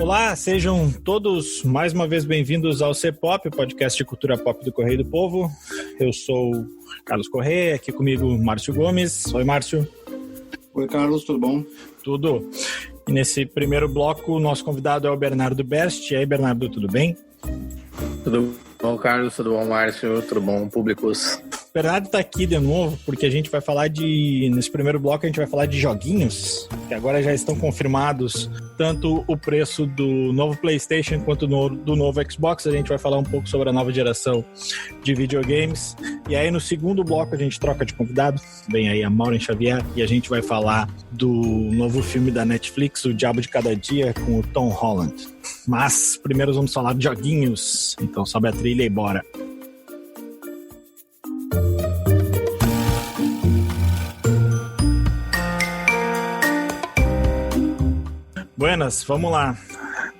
Olá, sejam todos mais uma vez bem-vindos ao C-Pop, o podcast de cultura pop do Correio do Povo. Eu sou Carlos Correia, aqui comigo Márcio Gomes. Oi, Márcio. Oi, Carlos, tudo bom? Tudo. E nesse primeiro bloco, o nosso convidado é o Bernardo Best. E aí, Bernardo, tudo bem? Tudo bom, Carlos? Tudo bom, Márcio? Tudo bom, públicos? O Bernardo está aqui de novo porque a gente vai falar nesse primeiro bloco a gente vai falar de joguinhos, que agora já estão confirmados, tanto o preço do novo PlayStation quanto do novo Xbox. A gente vai falar um pouco sobre a nova geração de videogames. E aí no segundo bloco a gente troca de convidado, vem aí a Maureen Xavier, e a gente vai falar do novo filme da Netflix, O Diabo de Cada Dia, com o Tom Holland. Mas primeiro vamos falar de joguinhos, então sobe a trilha e bora! Buenas, vamos lá.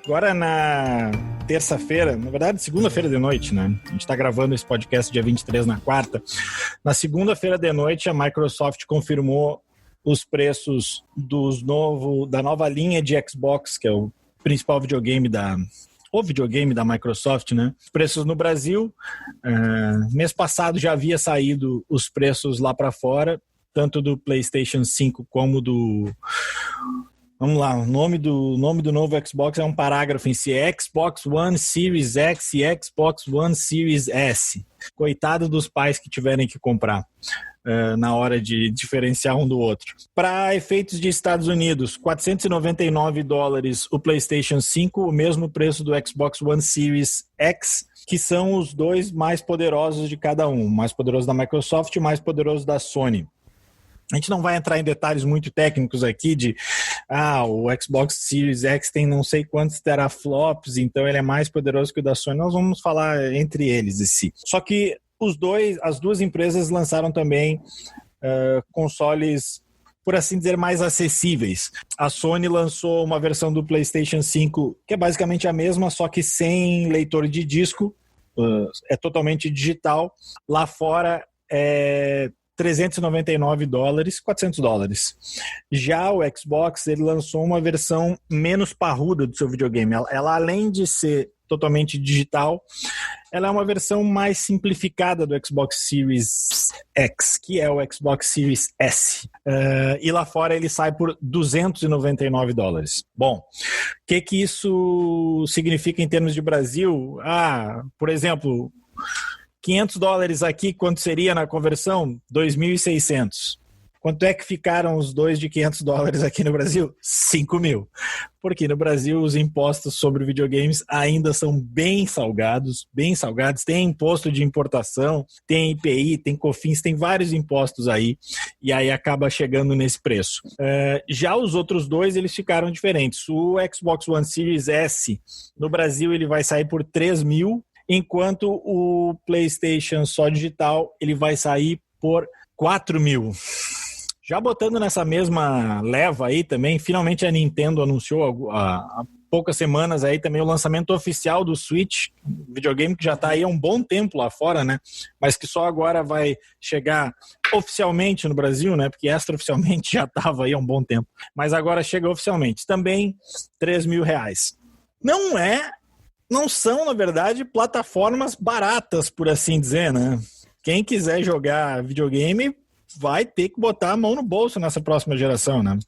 Agora na terça-feira, na verdade segunda-feira de noite, né? A gente tá gravando esse podcast dia 23 na quarta. Na segunda-feira de noite a Microsoft confirmou os preços da nova linha de Xbox, que é o principal videogame da Microsoft, né? Os preços no Brasil, mês passado já havia saído os preços lá para fora, tanto do PlayStation 5 como do... Vamos lá, o nome do novo Xbox é um parágrafo em si, é Xbox One Series X e Xbox One Series S. Coitado dos pais que tiverem que comprar na hora de diferenciar um do outro. Para efeitos de Estados Unidos, $499 o PlayStation 5, o mesmo preço do Xbox One Series X, que são os dois mais poderosos de cada um, o mais poderoso da Microsoft e o mais poderoso da Sony. A gente não vai entrar em detalhes muito técnicos aqui de o Xbox Series X tem não sei quantos teraflops, então ele é mais poderoso que o da Sony. Nós vamos falar entre eles em si. Só que as duas empresas lançaram também consoles, por assim dizer, mais acessíveis. A Sony lançou uma versão do PlayStation 5 que é basicamente a mesma, só que sem leitor de disco, é totalmente digital. Lá fora é $399, $400. Já o Xbox, ele lançou uma versão menos parruda do seu videogame. Ela além de ser totalmente digital, ela é uma versão mais simplificada do Xbox Series X, que é o Xbox Series S. E lá fora ele sai por $299. Bom, o que isso significa em termos de Brasil? Por exemplo... $500 aqui, quanto seria na conversão? 2.600. Quanto é que ficaram os dois de $500 aqui no Brasil? 5.000. Porque no Brasil os impostos sobre videogames ainda são bem salgados. Tem imposto de importação, tem IPI, tem COFINS, tem vários impostos aí, e aí acaba chegando nesse preço. Já os outros dois, eles ficaram diferentes. O Xbox One Series S, no Brasil, ele vai sair por 3.000, enquanto o PlayStation só digital, ele vai sair por 4.000. Já botando nessa mesma leva aí também, finalmente a Nintendo anunciou há poucas semanas aí também o lançamento oficial do Switch, videogame que já está aí há um bom tempo lá fora, né? Mas que só agora vai chegar oficialmente no Brasil, né? Porque extraoficialmente já estava aí há um bom tempo. Mas agora chega oficialmente. Também R$3.000. Não são, na verdade, plataformas baratas, por assim dizer, né? Quem quiser jogar videogame vai ter que botar a mão no bolso nessa próxima geração, né?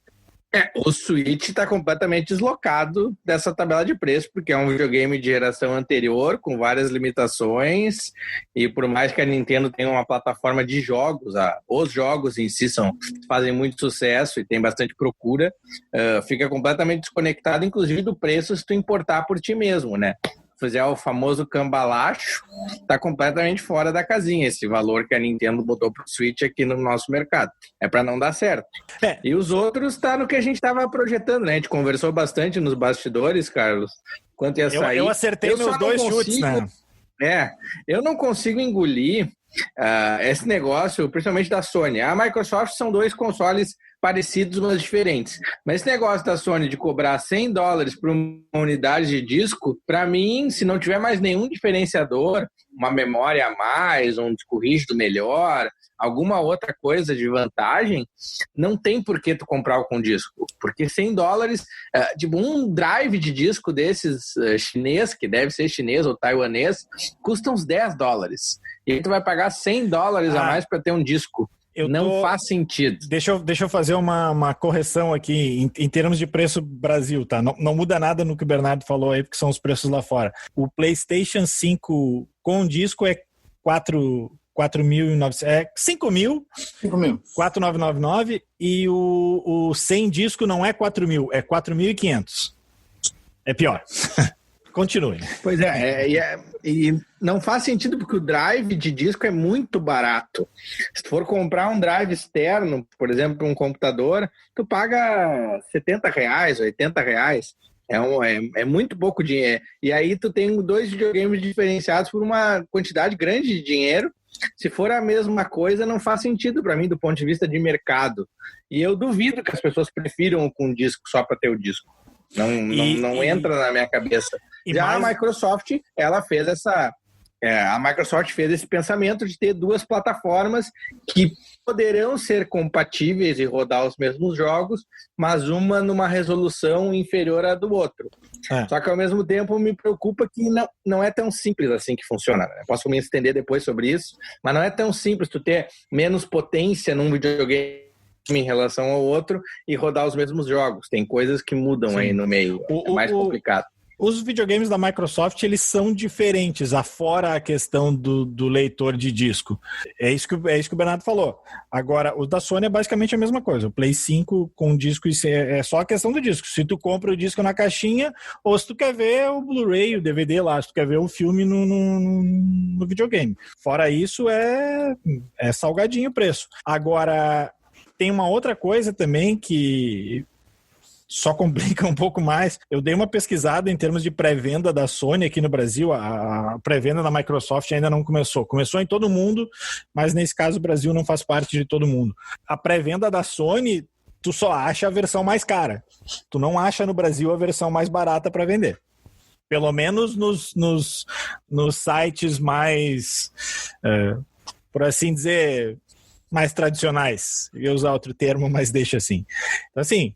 O Switch está completamente deslocado dessa tabela de preço, porque é um videogame de geração anterior, com várias limitações, e por mais que a Nintendo tenha uma plataforma de jogos, os jogos em si fazem muito sucesso e tem bastante procura, fica completamente desconectado, inclusive do preço se tu importar por ti mesmo, né? Fizer o famoso cambalacho, está completamente fora da casinha esse valor que a Nintendo botou pro Switch aqui no nosso mercado. É para não dar certo. E os outros tá no que a gente estava projetando, né? A gente conversou bastante nos bastidores, Carlos, quanto ia sair. Eu acertei meus dois chutes, né? Eu não consigo engolir esse negócio, principalmente da Sony. A Microsoft são dois consoles parecidos, mas diferentes. Mas esse negócio da Sony de cobrar $100 por uma unidade de disco, para mim, se não tiver mais nenhum diferenciador, uma memória a mais, um disco rígido melhor, alguma outra coisa de vantagem, não tem por que tu comprar com disco. Porque $100, tipo um drive de disco desses chinês, que deve ser chinês ou taiwanês, custa uns $10. E aí tu vai pagar $100 a mais para ter um disco. Não faz sentido. Deixa eu fazer uma correção aqui em termos de preço Brasil, tá? Não muda nada no que o Bernardo falou aí, porque são os preços lá fora. O PlayStation 5 com disco é 4.900, é 5.000, 4.999, e o sem disco não é 4.000, é 4.500. É pior. Continue. Pois e não faz sentido porque o drive de disco é muito barato. Se tu for comprar um drive externo, por exemplo, um computador, tu paga R$70, R$80. É muito pouco dinheiro. E aí tu tem 2 videogames diferenciados por uma quantidade grande de dinheiro. Se for a mesma coisa, não faz sentido para mim do ponto de vista de mercado. E eu duvido que as pessoas prefiram com disco só para ter o disco. Não entra na minha cabeça. A Microsoft, ela fez a Microsoft fez esse pensamento de ter 2 plataformas que poderão ser compatíveis e rodar os mesmos jogos, mas uma numa resolução inferior à do outro. Só que ao mesmo tempo me preocupa que não é tão simples assim que funciona, né? Posso me estender depois sobre isso, mas não é tão simples tu ter menos potência num videogame em relação ao outro e rodar os mesmos jogos. Tem coisas que mudam. Sim. Aí no meio. É mais complicado. Os videogames da Microsoft, eles são diferentes, afora a questão do leitor de disco. É isso que o Bernardo falou. Agora, o da Sony é basicamente a mesma coisa. O Play 5 com disco, é só a questão do disco. Se tu compra o disco na caixinha, ou se tu quer ver o Blu-ray, o DVD lá, se tu quer ver o filme no videogame. Fora isso, é salgadinho o preço. Agora, tem uma outra coisa também que só complica um pouco mais. Eu dei uma pesquisada em termos de pré-venda da Sony aqui no Brasil. A pré-venda da Microsoft ainda não começou. Começou em todo mundo, mas nesse caso o Brasil não faz parte de todo mundo. A pré-venda da Sony, tu só acha a versão mais cara. Tu não acha no Brasil a versão mais barata para vender. Pelo menos nos sites mais, por assim dizer, mais tradicionais. Eu ia usar outro termo, mas deixa assim. Então, assim,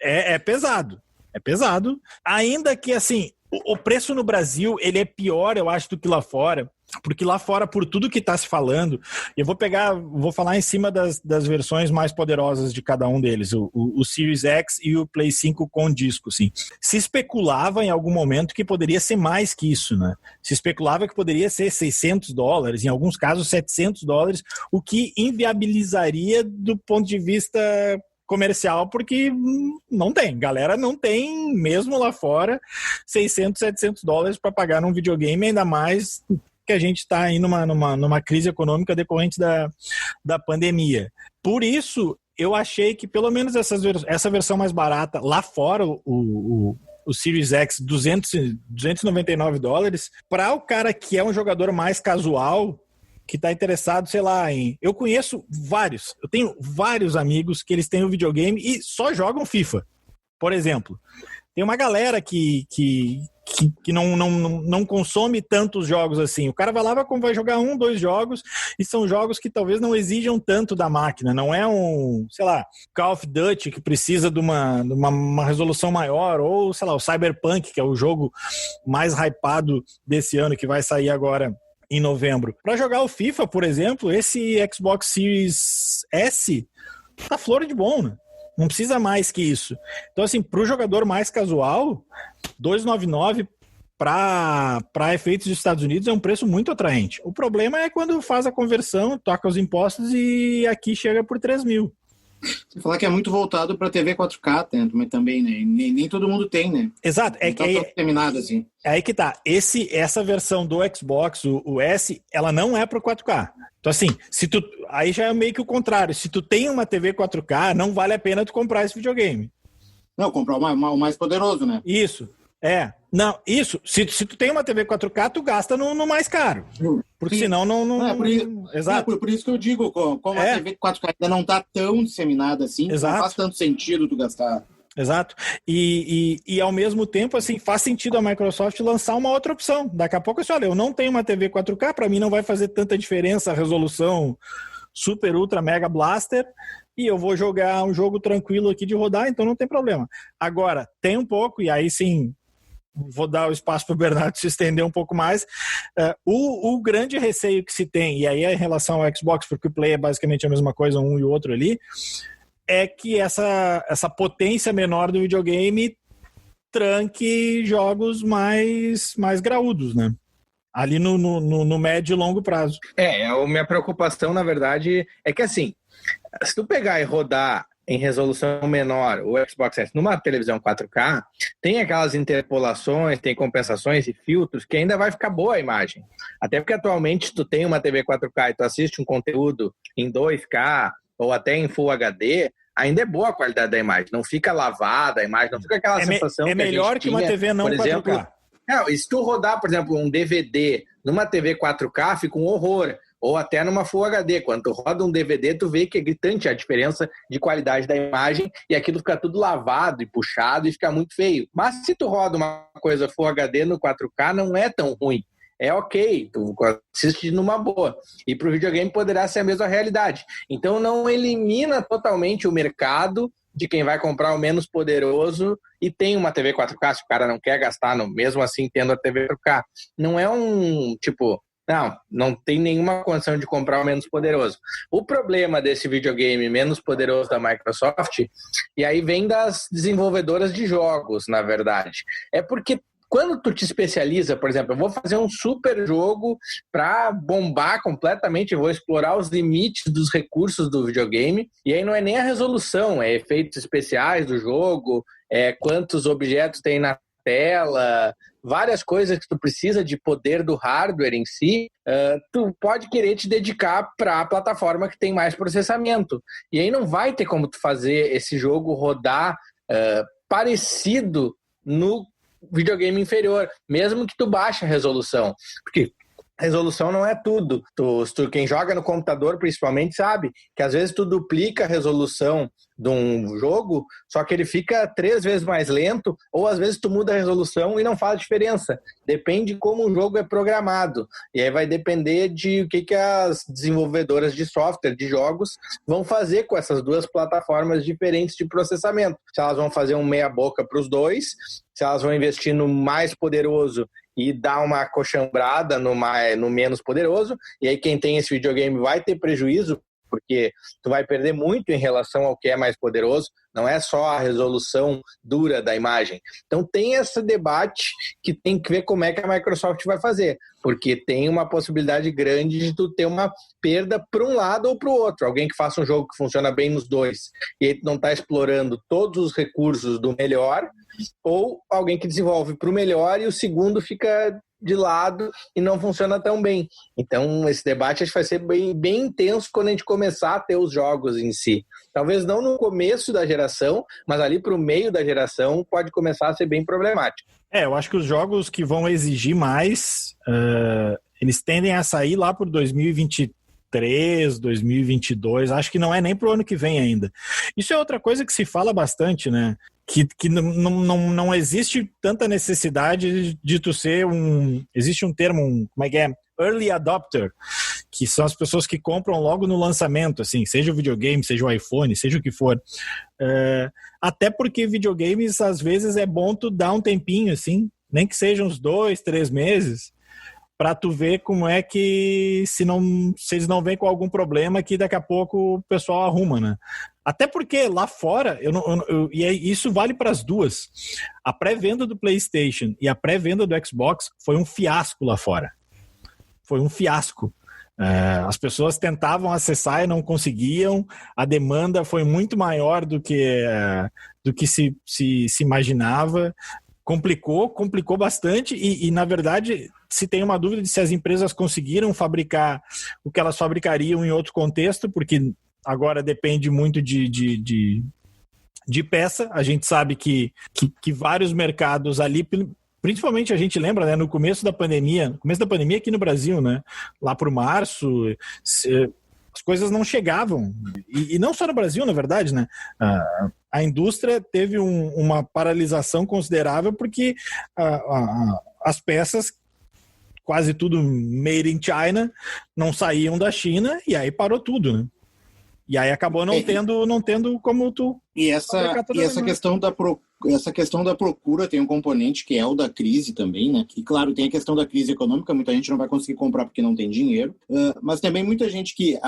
é pesado. É pesado. Ainda que, assim, o preço no Brasil, ele é pior, eu acho, do que lá fora. Porque lá fora, por tudo que está se falando, eu vou falar em cima das versões mais poderosas de cada um deles, o Series X e o Play 5 com disco, assim. Se especulava em algum momento que poderia ser mais que isso, né? Se especulava que poderia ser $600, em alguns casos $700, o que inviabilizaria do ponto de vista comercial, porque não tem. Galera não tem, mesmo lá fora, $600, $700 para pagar num videogame, ainda mais que a gente está aí numa crise econômica decorrente da pandemia. Por isso, eu achei que pelo menos essa versão mais barata, lá fora, o Series X, $299, para o cara que é um jogador mais casual, que está interessado, sei lá, eu tenho vários amigos que eles têm o videogame e só jogam FIFA, por exemplo. Tem uma galera que não consome tantos jogos assim. O cara vai lá, vai jogar 1, 2 jogos, e são jogos que talvez não exijam tanto da máquina. Não é um, sei lá, Call of Duty que precisa de uma resolução maior, ou, sei lá, o Cyberpunk, que é o jogo mais hypado desse ano, que vai sair agora em novembro. Para jogar o FIFA, por exemplo, esse Xbox Series S tá flor de bom, né? Não precisa mais que isso. Então, assim, para o jogador mais casual, $299 para efeitos dos Estados Unidos é um preço muito atraente. O problema é quando faz a conversão, toca os impostos e aqui chega por $3.000. Você falar que é muito voltado para TV 4K, mas também, né? Nem todo mundo tem, né? Exato. É que tá terminado assim. É aí que tá. Essa versão do Xbox, o S, ela não é para 4K. Então, assim, aí já é meio que o contrário. Se tu tem uma TV 4K, não vale a pena tu comprar esse videogame. Não, comprar o mais poderoso, né? Isso. Não, isso. Se tu tem uma TV 4K, tu gasta no mais caro. Porque senão não... Exato. Por isso que eu digo, como a TV 4K ainda não está tão disseminada assim, não faz tanto sentido tu gastar. Exato. E ao mesmo tempo, assim, faz sentido a Microsoft lançar uma outra opção. Daqui a pouco, assim, olha, eu não tenho uma TV 4K, para mim não vai fazer tanta diferença a resolução super, ultra, mega blaster, e eu vou jogar um jogo tranquilo aqui de rodar, então não tem problema. Agora, tem um pouco, e aí sim, vou dar o espaço para o Bernardo se estender um pouco mais. O grande receio que se tem, e aí é em relação ao Xbox, porque o Play é basicamente a mesma coisa, um e o outro ali, é que essa potência menor do videogame tranque jogos mais graúdos, né? Ali no médio e longo prazo. A minha preocupação, na verdade, é que assim, se tu pegar e rodar em resolução menor o Xbox S numa televisão 4K, tem aquelas interpolações, tem compensações e filtros que ainda vai ficar boa a imagem. Até porque atualmente se tu tem uma TV 4K e tu assiste um conteúdo em 2K ou até em Full HD, ainda é boa a qualidade da imagem. Não fica lavada a imagem, não fica aquela sensação que melhor que uma TV não 4K. Se tu rodar, por exemplo, um DVD numa TV 4K, fica um horror. Ou até numa Full HD. Quando tu roda um DVD, tu vê que é gritante a diferença de qualidade da imagem e aquilo fica tudo lavado e puxado e fica muito feio. Mas se tu roda uma coisa Full HD no 4K, não é tão ruim. É ok, tu assiste numa boa. E para o videogame poderá ser a mesma realidade. Então não elimina totalmente o mercado de quem vai comprar o menos poderoso e tem uma TV 4K, se o cara não quer gastar, mesmo assim tendo a TV 4K. Não é um, tipo, não tem nenhuma condição de comprar o menos poderoso. O problema desse videogame menos poderoso da Microsoft, e aí vem das desenvolvedoras de jogos, na verdade, é porque quando tu te especializa, por exemplo, eu vou fazer um super jogo para bombar completamente, eu vou explorar os limites dos recursos do videogame, e aí não é nem a resolução, é efeitos especiais do jogo, é quantos objetos tem na tela, várias coisas que tu precisa de poder do hardware em si, tu pode querer te dedicar para a plataforma que tem mais processamento. E aí não vai ter como tu fazer esse jogo rodar parecido no videogame inferior, mesmo que tu baixe a resolução, porque resolução não é tudo. Quem joga no computador principalmente sabe que às vezes tu duplica a resolução de um jogo, só que ele fica 3 vezes mais lento, ou às vezes tu muda a resolução e não faz diferença. Depende de como o jogo é programado. E aí vai depender de o que as desenvolvedoras de software, de jogos, vão fazer com essas duas plataformas diferentes de processamento. Se elas vão fazer um meia-boca para os dois, se elas vão investir no mais poderoso e dar uma acochambrada no menos poderoso, e aí quem tem esse videogame vai ter prejuízo, porque tu vai perder muito em relação ao que é mais poderoso, não é só a resolução dura da imagem. Então tem esse debate que tem que ver como é que a Microsoft vai fazer, porque tem uma possibilidade grande de tu ter uma perda para um lado ou para o outro. Alguém que faça um jogo que funciona bem nos dois, e aí tu não está explorando todos os recursos do melhor, ou alguém que desenvolve para o melhor e o segundo fica de lado e não funciona tão bem. Então esse debate acho que vai ser bem intenso quando a gente começar a ter os jogos em si. Talvez não no começo da geração, mas ali para o meio da geração pode começar a ser bem problemático. Eu acho que os jogos que vão exigir mais, eles tendem a sair lá por 2023, 2022, acho que não é nem pro ano que vem ainda. Isso é outra coisa que se fala bastante, né? Que não existe tanta necessidade de tu ser existe um termo, como é que é? Early adopter, que são as pessoas que compram logo no lançamento, assim, seja o videogame, seja o iPhone, seja o que for. Até porque videogames, às vezes, é bom tu dar um tempinho, assim, nem que sejam uns 2, 3 meses, para tu ver como é que, se eles não vêm com algum problema, que daqui a pouco o pessoal arruma, né? Até porque lá fora, isso vale para as duas. A pré-venda do PlayStation e a pré-venda do Xbox foi um fiasco lá fora. Foi um fiasco. As pessoas tentavam acessar e não conseguiam. A demanda foi muito maior do que se imaginava. Complicou bastante e, na verdade, se tem uma dúvida de se as empresas conseguiram fabricar o que elas fabricariam em outro contexto, porque agora depende muito de peça. A gente sabe que vários mercados ali, principalmente a gente lembra, né, no começo da pandemia aqui no Brasil, né, lá por março, as coisas não chegavam, e não só no Brasil, na verdade, né, a indústria teve uma paralisação considerável porque as peças, quase tudo made in China, não saíam da China, e aí parou tudo, né? E aí acabou não tendo como tu... E essa questão da procura tem um componente que é o da crise também, né? E claro, tem a questão da crise econômica, muita gente não vai conseguir comprar porque não tem dinheiro, mas também muita gente que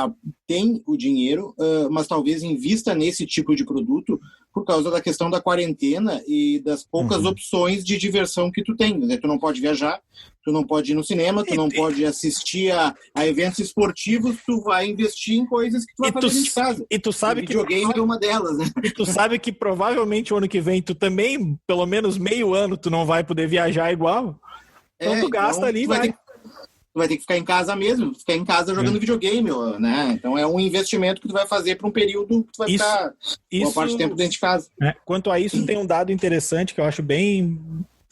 tem o dinheiro, mas talvez invista nesse tipo de produto por causa da questão da quarentena e das poucas opções de diversão que tu tem, né? Tu não pode viajar, tu não pode ir no cinema, tu não pode assistir a eventos esportivos, tu vai investir em coisas que tu vai fazer dentro de casa. E tu sabe que videogame é uma delas, né? E tu sabe que provavelmente o ano que vem tu também, pelo menos meio ano, tu não vai poder viajar igual. Então tu gasta ali, tu vai ter que ficar em casa mesmo, ficar em casa jogando videogame, né? Então é um investimento que tu vai fazer para um período que tu vai ficar boa parte do tempo dentro de casa. Quanto a isso, tem um dado interessante que eu acho bem...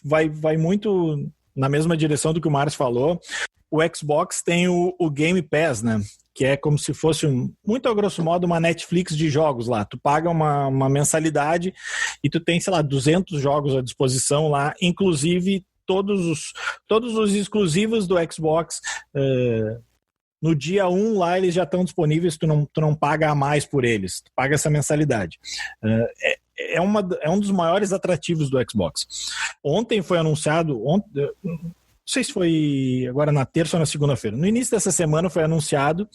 Vai muito na mesma direção do que o Márcio falou. O Xbox tem o Game Pass, né? Que é como se fosse, muito a grosso modo, uma Netflix de jogos lá. Tu paga uma mensalidade e tu tem, sei lá, 200 jogos à disposição lá, inclusive todos os exclusivos do Xbox. No dia 1 lá eles já estão disponíveis, tu não paga a mais por eles, tu paga essa mensalidade. É um dos maiores atrativos do Xbox. Ontem foi anunciado, não sei se foi agora na terça ou na segunda-feira, no início dessa semana foi anunciado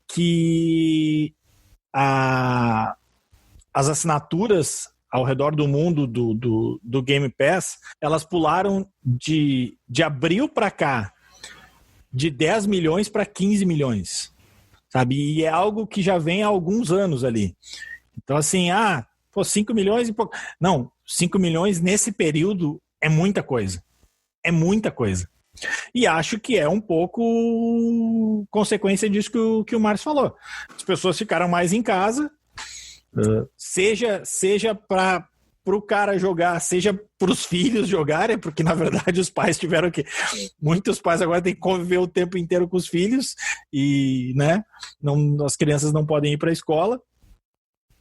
que as assinaturas ao redor do mundo do Game Pass, elas pularam de abril para cá, de 10 milhões para 15 milhões, sabe? E é algo que já vem há alguns anos ali. Então, assim, 5 milhões e pouco. Não, 5 milhões nesse período é muita coisa. É muita coisa. E acho que é um pouco consequência disso que o Márcio falou. As pessoas ficaram mais em casa, seja para o cara jogar, seja para os filhos jogarem, porque na verdade os pais tiveram que... Muitos pais agora têm que conviver o tempo inteiro com os filhos e, né, as crianças não podem ir para a escola.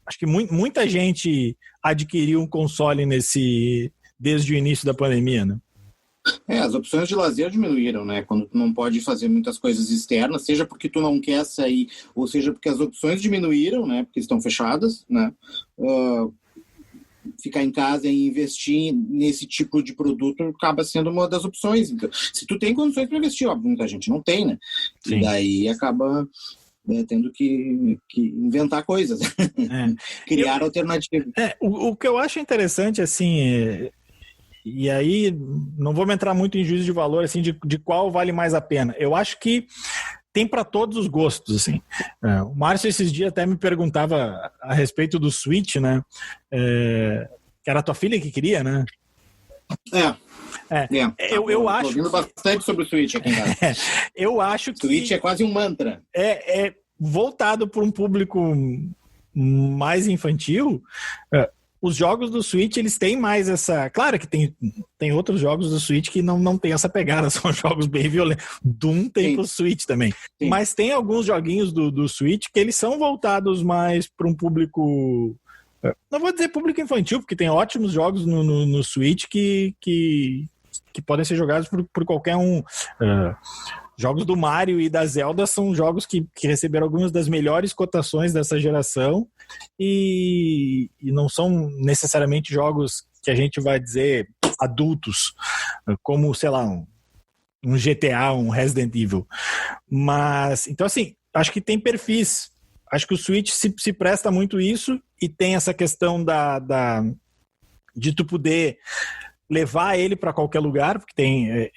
Acho que muita gente adquiriu um console desde o início da pandemia, né? As opções de lazer diminuíram, né? Quando tu não pode fazer muitas coisas externas, seja porque tu não quer sair, ou seja porque as opções diminuíram, né? Porque estão fechadas, né? Ficar em casa e investir nesse tipo de produto acaba sendo uma das opções. Então, se tu tem condições para investir, óbvio, muita gente não tem, né? Sim. E daí acaba... tendo que inventar coisas, criar alternativas. O que eu acho interessante, assim, e aí não vou me entrar muito em juízo de valor, assim, de qual vale mais a pena. Eu acho que tem para todos os gostos, assim. O Márcio esses dias até me perguntava a respeito do Switch, né? Que era a tua filha que queria, né? Eu acho... Estou ouvindo bastante sobre o Switch aqui em casa. Eu acho que... Switch é quase um mantra. É voltado para um público mais infantil. Os jogos do Switch, eles têm mais essa... Claro que tem outros jogos do Switch que não tem essa pegada, são jogos bem violentos. Doom tem pro Switch também. Sim. Mas tem alguns joguinhos do Switch que eles são voltados mais para um público... Não vou dizer público infantil, porque tem ótimos jogos no Switch que podem ser jogados por qualquer um. Jogos do Mario e da Zelda são jogos que receberam algumas das melhores cotações dessa geração e não são necessariamente jogos que a gente vai dizer adultos, como, sei lá, um GTA, um Resident Evil. Mas, então assim, acho que tem perfis. Acho que o Switch se presta muito isso e tem essa questão de tu poder levar ele para qualquer lugar, porque tem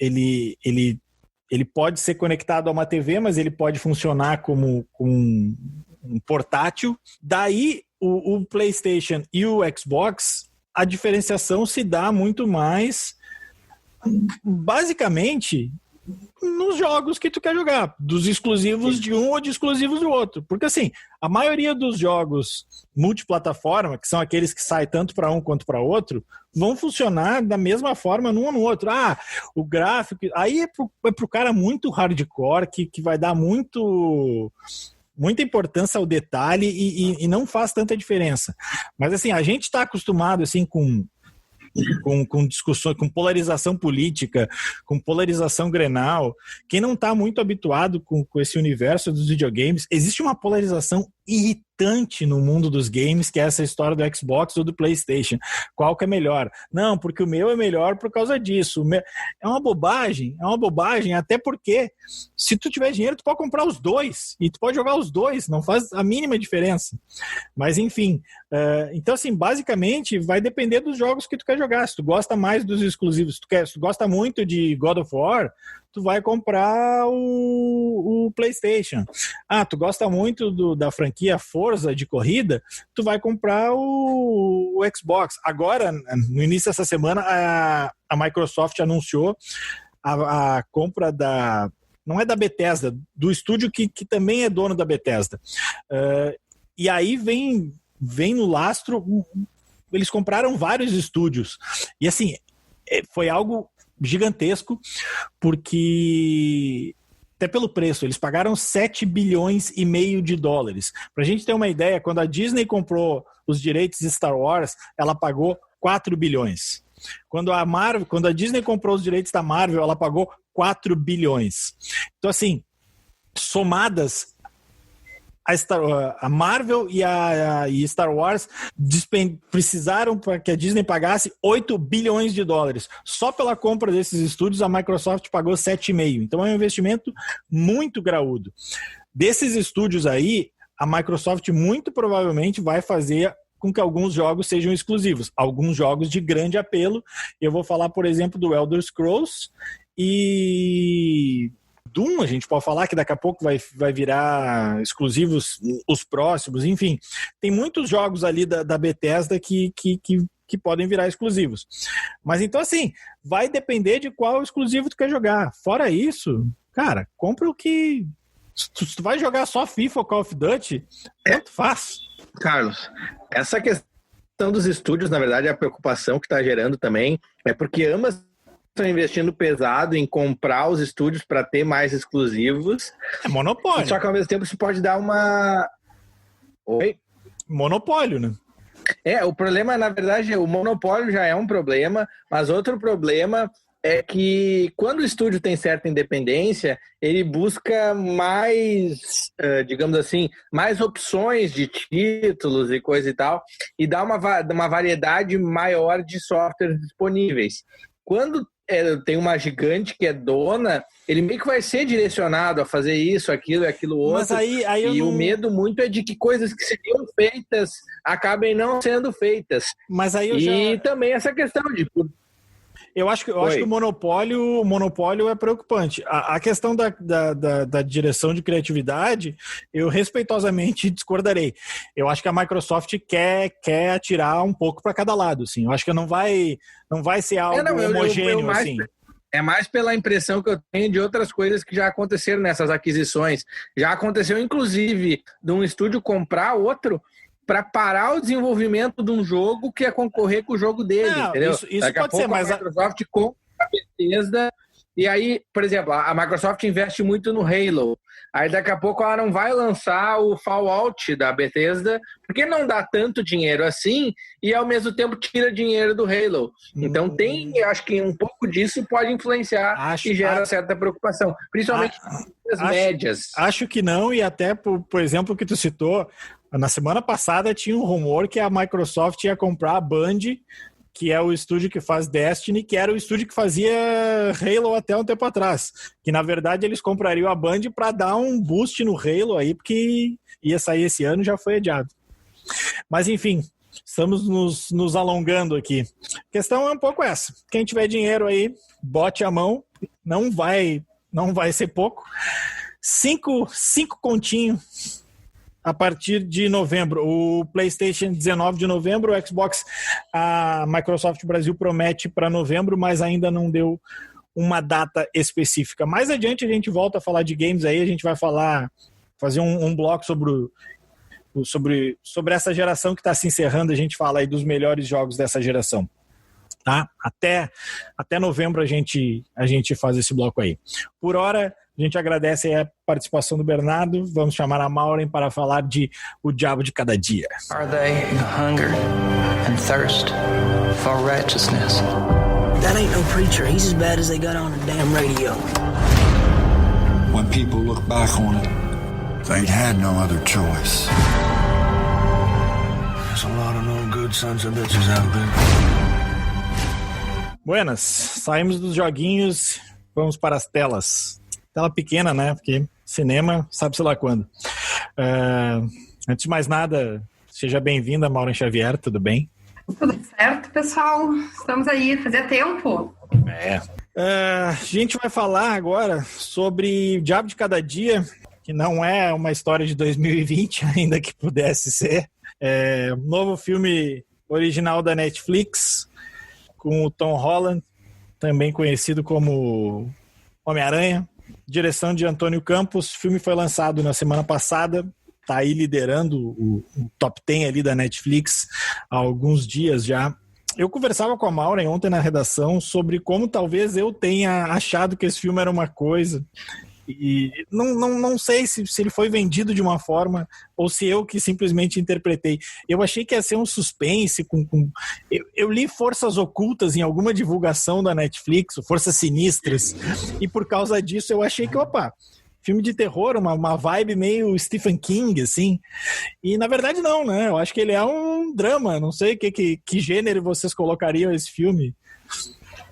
ele pode ser conectado a uma TV, mas ele pode funcionar como um portátil. Daí, o PlayStation e o Xbox, a diferenciação se dá muito mais... Basicamente, nos jogos que tu quer jogar, dos exclusivos de um ou de exclusivos do outro. Porque assim, a maioria dos jogos multiplataforma, que são aqueles que saem tanto para um quanto para outro, vão funcionar da mesma forma num ou no outro. O gráfico... Aí é pro cara muito hardcore, que vai dar muita importância ao detalhe e não faz tanta diferença. Mas assim, a gente está acostumado assim com discussões, com polarização política, com polarização Grenal. Quem não está muito habituado com esse universo dos videogames, existe uma polarização irritante no mundo dos games, que é essa história do Xbox ou do PlayStation. Qual que é melhor? Não, porque o meu é melhor por causa disso. É uma bobagem, até porque se tu tiver dinheiro, tu pode comprar os dois, e tu pode jogar os dois, não faz a mínima diferença. Mas enfim, então assim, basicamente vai depender dos jogos que tu quer jogar. Se tu gosta mais dos exclusivos, se tu gosta muito de God of War, tu vai comprar o PlayStation. Tu gosta muito da franquia Forza de corrida, tu vai comprar o Xbox. Agora, no início dessa semana, a Microsoft anunciou a compra não é da Bethesda, do estúdio que também é dono da Bethesda. E aí vem no lastro, eles compraram vários estúdios. E assim, foi algo gigantesco, porque até pelo preço, eles pagaram 7 bilhões e meio de dólares. Pra gente ter uma ideia, quando a Disney comprou os direitos de Star Wars, ela pagou 4 bilhões. Quando a Disney comprou os direitos da Marvel, ela pagou 4 bilhões. Então assim, somadas, a Marvel e Star Wars precisaram para que a Disney pagasse 8 bilhões de dólares. Só pela compra desses estúdios, a Microsoft pagou 7,5. Então é um investimento muito graúdo. Desses estúdios aí, a Microsoft muito provavelmente vai fazer com que alguns jogos sejam exclusivos. Alguns jogos de grande apelo. Eu vou falar, por exemplo, do Elder Scrolls e Doom, a gente pode falar que daqui a pouco vai virar exclusivos os próximos, enfim. Tem muitos jogos ali da Bethesda que podem virar exclusivos. Mas então assim, vai depender de qual exclusivo tu quer jogar. Fora isso, cara, compra o que... Se tu vai jogar só FIFA ou Call of Duty, tanto faz. Carlos, essa questão dos estúdios, na verdade, a preocupação que está gerando também é porque ambas estão investindo pesado em comprar os estúdios para ter mais exclusivos. É monopólio. Só que ao mesmo tempo isso pode dar uma... Oi? Monopólio, né? O problema, na verdade, o monopólio já é um problema, mas outro problema é que quando o estúdio tem certa independência, ele busca mais, digamos assim, mais opções de títulos e coisa e tal, e dá uma variedade maior de softwares disponíveis. Quando tem uma gigante que é dona, ele meio que vai ser direcionado a fazer isso, aquilo e aquilo outro. Mas aí e o medo muito é de que coisas que seriam feitas acabem não sendo feitas. Mas aí também essa questão de... Eu acho que o monopólio é preocupante. A questão da direção de criatividade, eu respeitosamente discordarei. Eu acho que a Microsoft quer atirar um pouco para cada lado, assim. Eu acho que não vai ser algo homogêneo, assim. É mais pela impressão que eu tenho de outras coisas que já aconteceram nessas aquisições. Já aconteceu, inclusive, de um estúdio comprar outro para parar o desenvolvimento de um jogo que ia concorrer com o jogo dele, entendeu? Isso daqui pode ser, mas a Microsoft compra a Bethesda, e aí, por exemplo, a Microsoft investe muito no Halo. Aí daqui a pouco ela não vai lançar o Fallout da Bethesda, porque não dá tanto dinheiro assim, e ao mesmo tempo tira dinheiro do Halo. Então acho que um pouco disso pode influenciar e gera certa preocupação, principalmente nas médias. Acho que não, e até, por exemplo, o que tu citou, na semana passada tinha um rumor que a Microsoft ia comprar a Band, que é o estúdio que faz Destiny, que era o estúdio que fazia Halo até um tempo atrás. Que, na verdade, eles comprariam a Band para dar um boost no Halo aí, porque ia sair esse ano e já foi adiado. Mas, enfim, estamos nos alongando aqui. A questão é um pouco essa. Quem tiver dinheiro aí, bote a mão. Não vai ser pouco. 5 continhos a partir de novembro. O PlayStation 19 de novembro, o Xbox, a Microsoft Brasil promete para novembro, mas ainda não deu uma data específica. Mais adiante a gente volta a falar de games aí, a gente vai fazer um bloco sobre essa geração que está se encerrando, a gente fala aí dos melhores jogos dessa geração. Tá? Até novembro a gente faz esse bloco aí. Por hora, a gente agradece a participação do Bernardo. Vamos chamar a Maureen para falar de O Diabo de Cada Dia. Are they hunger and thirst for righteousness? That ain't no preacher. He's as bad as they got on the damn radio. When people look back on it, they'd had no other choice. There's a lot of no good sons of bitches out there. Buenas, saímos dos joguinhos, vamos para as telas. Tela pequena, né? Porque cinema, sabe-se lá quando. Antes de mais nada, seja bem-vinda, Maureen Xavier, tudo bem? Tudo certo, pessoal? Estamos aí, fazia tempo. A gente vai falar agora sobre O Diabo de Cada Dia, que não é uma história de 2020, ainda que pudesse ser. Um novo filme original da Netflix, com o Tom Holland, também conhecido como Homem-Aranha. Direção de Antônio Campos. O filme foi lançado na semana passada, está aí liderando o top 10 ali da Netflix há alguns dias já. Eu conversava com a Maureen ontem na redação sobre como talvez eu tenha achado que esse filme era uma coisa e não sei se ele foi vendido de uma forma ou se eu que simplesmente interpretei. Eu achei que ia ser um suspense eu li forças ocultas em alguma divulgação da Netflix, forças sinistras, e por causa disso eu achei que, filme de terror, uma vibe meio Stephen King, assim. E na verdade não, né? Eu acho que ele é um drama. Não sei que gênero vocês colocariam esse filme.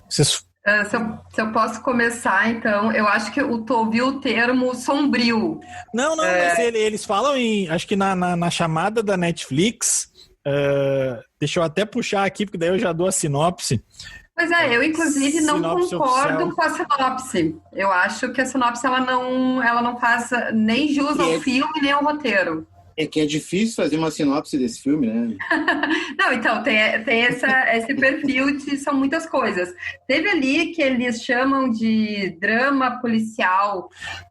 Vocês... Se eu posso começar, então, eu acho que tu ouviu o termo sombrio. Não, mas eles falam acho que na chamada da Netflix, deixa eu até puxar aqui, porque daí eu já dou a sinopse. Pois eu inclusive não concordo oficial com a sinopse. Eu acho que a sinopse ela não faz nem jus ao filme nem ao roteiro. É que é difícil fazer uma sinopse desse filme, né? Não, então, tem esse perfil de... São muitas coisas. Teve ali que eles chamam de drama policial.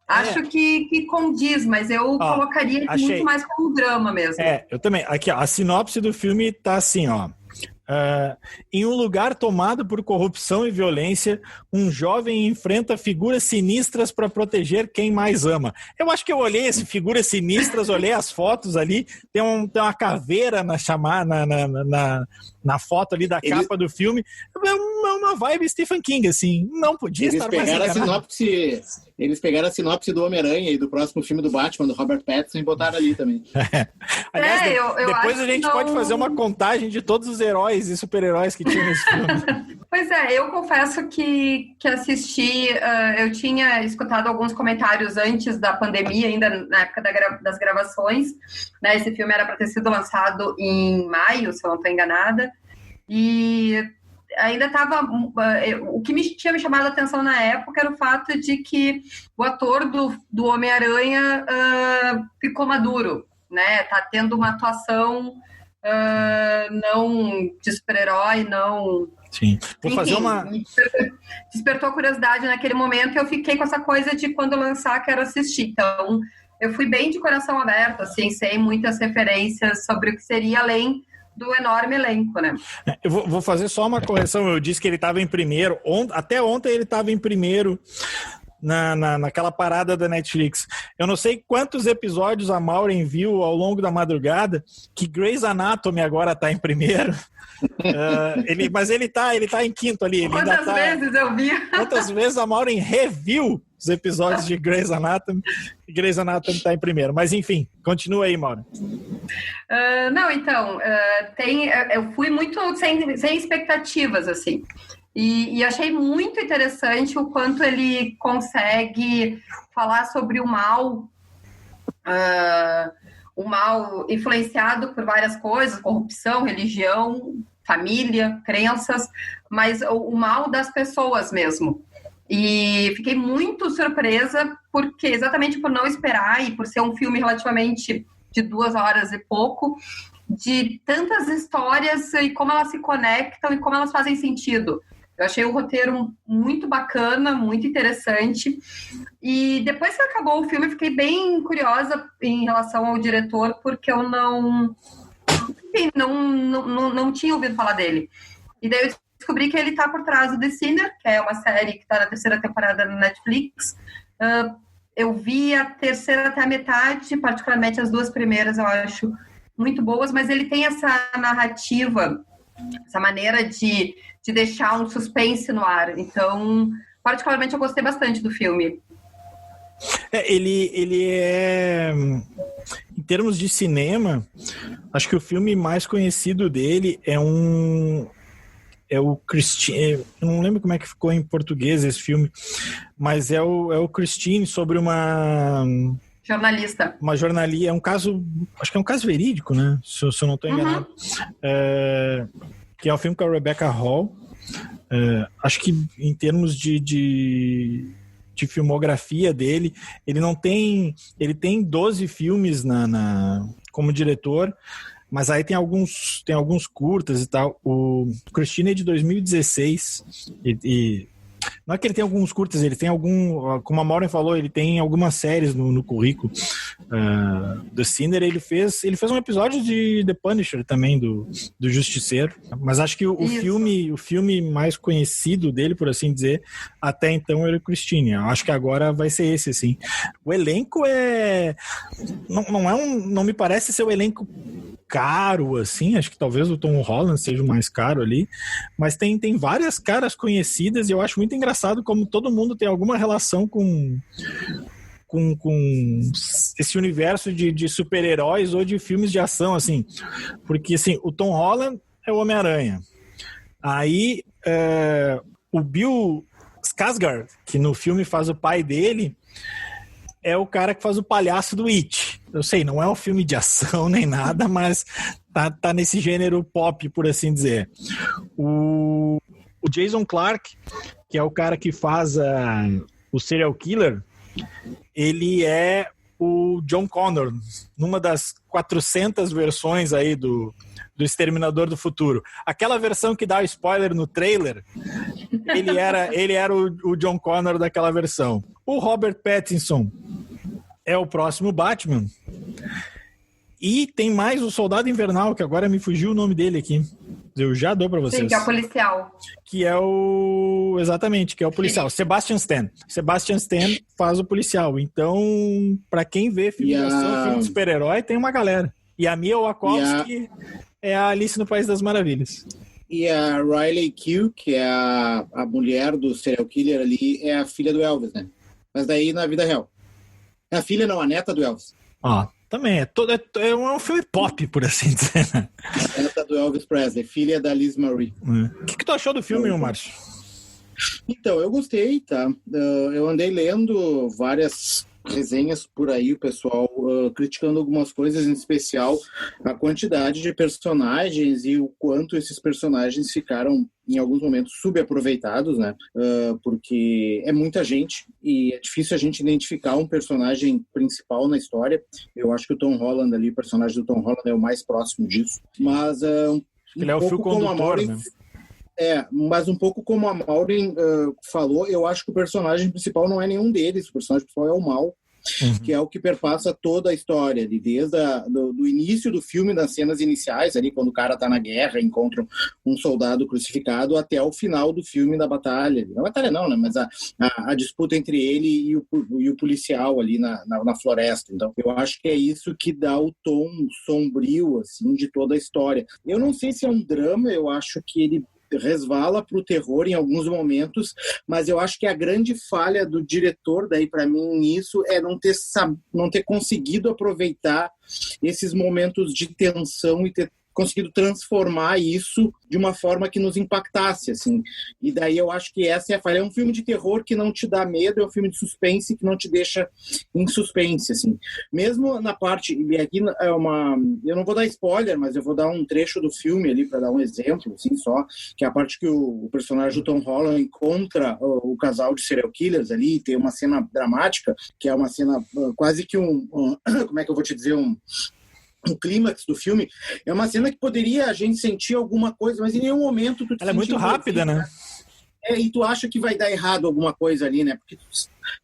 Acho que condiz, mas eu colocaria ele muito mais como drama mesmo. Eu também. Aqui, a sinopse do filme tá assim, em um lugar tomado por corrupção e violência, um jovem enfrenta figuras sinistras para proteger quem mais ama. Eu acho que eu olhei essas figuras sinistras, olhei as fotos ali, tem uma caveira na foto ali da capa do filme. É uma vibe Stephen King, assim. Não podia estar mais enganado. Eles pegaram a sinopse do Homem-Aranha e do próximo filme do Batman, do Robert Pattinson, e botaram ali também. Aliás, depois a gente pode fazer uma contagem de todos os heróis e super-heróis que tinha nesse filme. Pois eu confesso que assisti, eu tinha escutado alguns comentários antes da pandemia, ainda na época das gravações, né? Esse filme era para ter sido lançado em maio, se eu não estou enganada, e ainda estava... O que tinha me chamado a atenção na época era o fato de que o ator do Homem-Aranha ficou maduro, né? Tá tendo uma atuação não de super-herói, não... Sim. Vou fazer uma... Despertou curiosidade naquele momento e eu fiquei com essa coisa de quando lançar, quero assistir. Então, eu fui bem de coração aberto, assim, sem muitas referências sobre o que seria além do enorme elenco, né? Eu vou fazer só uma correção. Eu disse que ele estava em primeiro. Até ontem ele estava em primeiro naquela parada da Netflix. Eu não sei quantos episódios a Maureen viu ao longo da madrugada, que Grey's Anatomy agora está em primeiro. Mas ele tá em quinto ali. Quantas vezes eu vi? Quantas vezes a Maureen reviu os episódios de Grey's Anatomy e Grey's Anatomy tá em primeiro. Mas enfim, continua aí, Maureen. Não, então, eu fui muito sem expectativas, assim. E achei muito interessante o quanto ele consegue falar sobre o mal influenciado por várias coisas, corrupção, religião, família, crenças, mas o mal das pessoas mesmo. E fiquei muito surpresa, porque exatamente por não esperar e por ser um filme relativamente de 2 horas e pouco, de tantas histórias e como elas se conectam e como elas fazem sentido. Eu achei o roteiro muito bacana, muito interessante. E depois que acabou o filme, eu fiquei bem curiosa em relação ao diretor, porque eu não tinha ouvido falar dele. E daí eu descobri que ele está por trás do The Sinner, que é uma série que está na 3ª temporada na Netflix. Eu vi a 3ª até a metade, particularmente as 2 primeiras eu acho muito boas, mas ele tem essa narrativa, essa maneira de deixar um suspense no ar. Então, particularmente, eu gostei bastante do filme. Ele é... Em termos de cinema, acho que o filme mais conhecido dele é o Christine... Eu não lembro como é que ficou em português esse filme, mas é o Christine sobre uma... Jornalista. Uma jornalista. É um caso... Acho que é um caso verídico, né? Se eu não estou enganado. Que é um filme com a Rebecca Hall. Acho que em termos de filmografia dele, ele tem 12 filmes como diretor, mas aí tem alguns curtas e tal. O Christine é de 2016 e não é que ele tem alguns curtas, ele tem como a Maureen falou, ele tem algumas séries no currículo. The Sinner, ele fez um episódio de The Punisher também, do Justiceiro, mas acho que o filme mais conhecido dele, por assim dizer, até então era o Christine. Eu acho que agora vai ser esse, assim. O elenco não me parece ser o elenco caro, assim, acho que talvez o Tom Holland seja o mais caro ali, mas tem várias caras conhecidas e eu acho muito engraçado como todo mundo tem alguma relação com esse universo de super-heróis ou de filmes de ação, assim, porque, assim, o Tom Holland é o Homem-Aranha, aí o Bill Skarsgård, que no filme faz o pai dele, é o cara que faz o palhaço do It. Eu sei, não é um filme de ação nem nada, mas tá nesse gênero pop, por assim dizer. O Jason Clarke, que é o cara que faz o serial killer, ele é o John Connor, numa das 400 versões aí do Exterminador do Futuro. Aquela versão que dá o spoiler no trailer, ele era o John Connor daquela versão. O Robert Pattinson é o próximo Batman. E tem mais o Soldado Invernal, que agora me fugiu o nome dele aqui. Eu já dou pra vocês. Sim, que é o policial. Exatamente, que é o policial. Sebastian Stan. Sebastian Stan faz o policial. Então, pra quem vê filme de ação, filme de super-herói, tem uma galera. E a Mia Wachowski é a Alice no País das Maravilhas. E a Riley Keough, que é a mulher do serial killer ali, é a filha do Elvis, né? Mas daí na vida real. A filha não, a neta do Elvis. Também é um filme pop, por assim dizer, né? A neta do Elvis Presley, filha da Liz Marie. O que tu achou do filme, Márcio? Então, eu gostei, tá? Eu andei lendo várias resenhas por aí, o pessoal criticando algumas coisas, em especial a quantidade de personagens e o quanto esses personagens ficaram, em alguns momentos, subaproveitados, né? Porque é muita gente e é difícil a gente identificar um personagem principal na história. Eu acho que o Tom Holland ali, o personagem do Tom Holland é o mais próximo disso. Mas ele é o fio condutor, né? Mas um pouco como a Maureen falou, eu acho que o personagem principal não é nenhum deles, o personagem principal é o Mal, que é o que perpassa toda a história, desde do início do filme, das cenas iniciais, ali quando o cara tá na guerra, encontra um soldado crucificado, até o final do filme da batalha. Não a batalha não, né? Mas a disputa entre ele e o policial ali na floresta. Então, eu acho que é isso que dá o tom sombrio, assim, de toda a história. Eu não sei se é um drama, eu acho que ele resvala para o terror em alguns momentos, mas eu acho que a grande falha do diretor daí para mim nisso é não ter conseguido aproveitar esses momentos de tensão e ter conseguido transformar isso de uma forma que nos impactasse, assim. E daí eu acho que essa é a falha. É um filme de terror que não te dá medo, é um filme de suspense que não te deixa em suspense, assim. Mesmo na parte... E aqui é eu não vou dar spoiler, mas eu vou dar um trecho do filme ali para dar um exemplo, assim, só, que é a parte que o personagem do Tom Holland encontra o casal de serial killers ali, tem uma cena dramática, que é uma cena quase que como é que eu vou te dizer, o clímax do filme, é uma cena que poderia a gente sentir alguma coisa, mas em nenhum momento tu te Ela é muito rápida, né? E tu acha que vai dar errado alguma coisa ali, né? Porque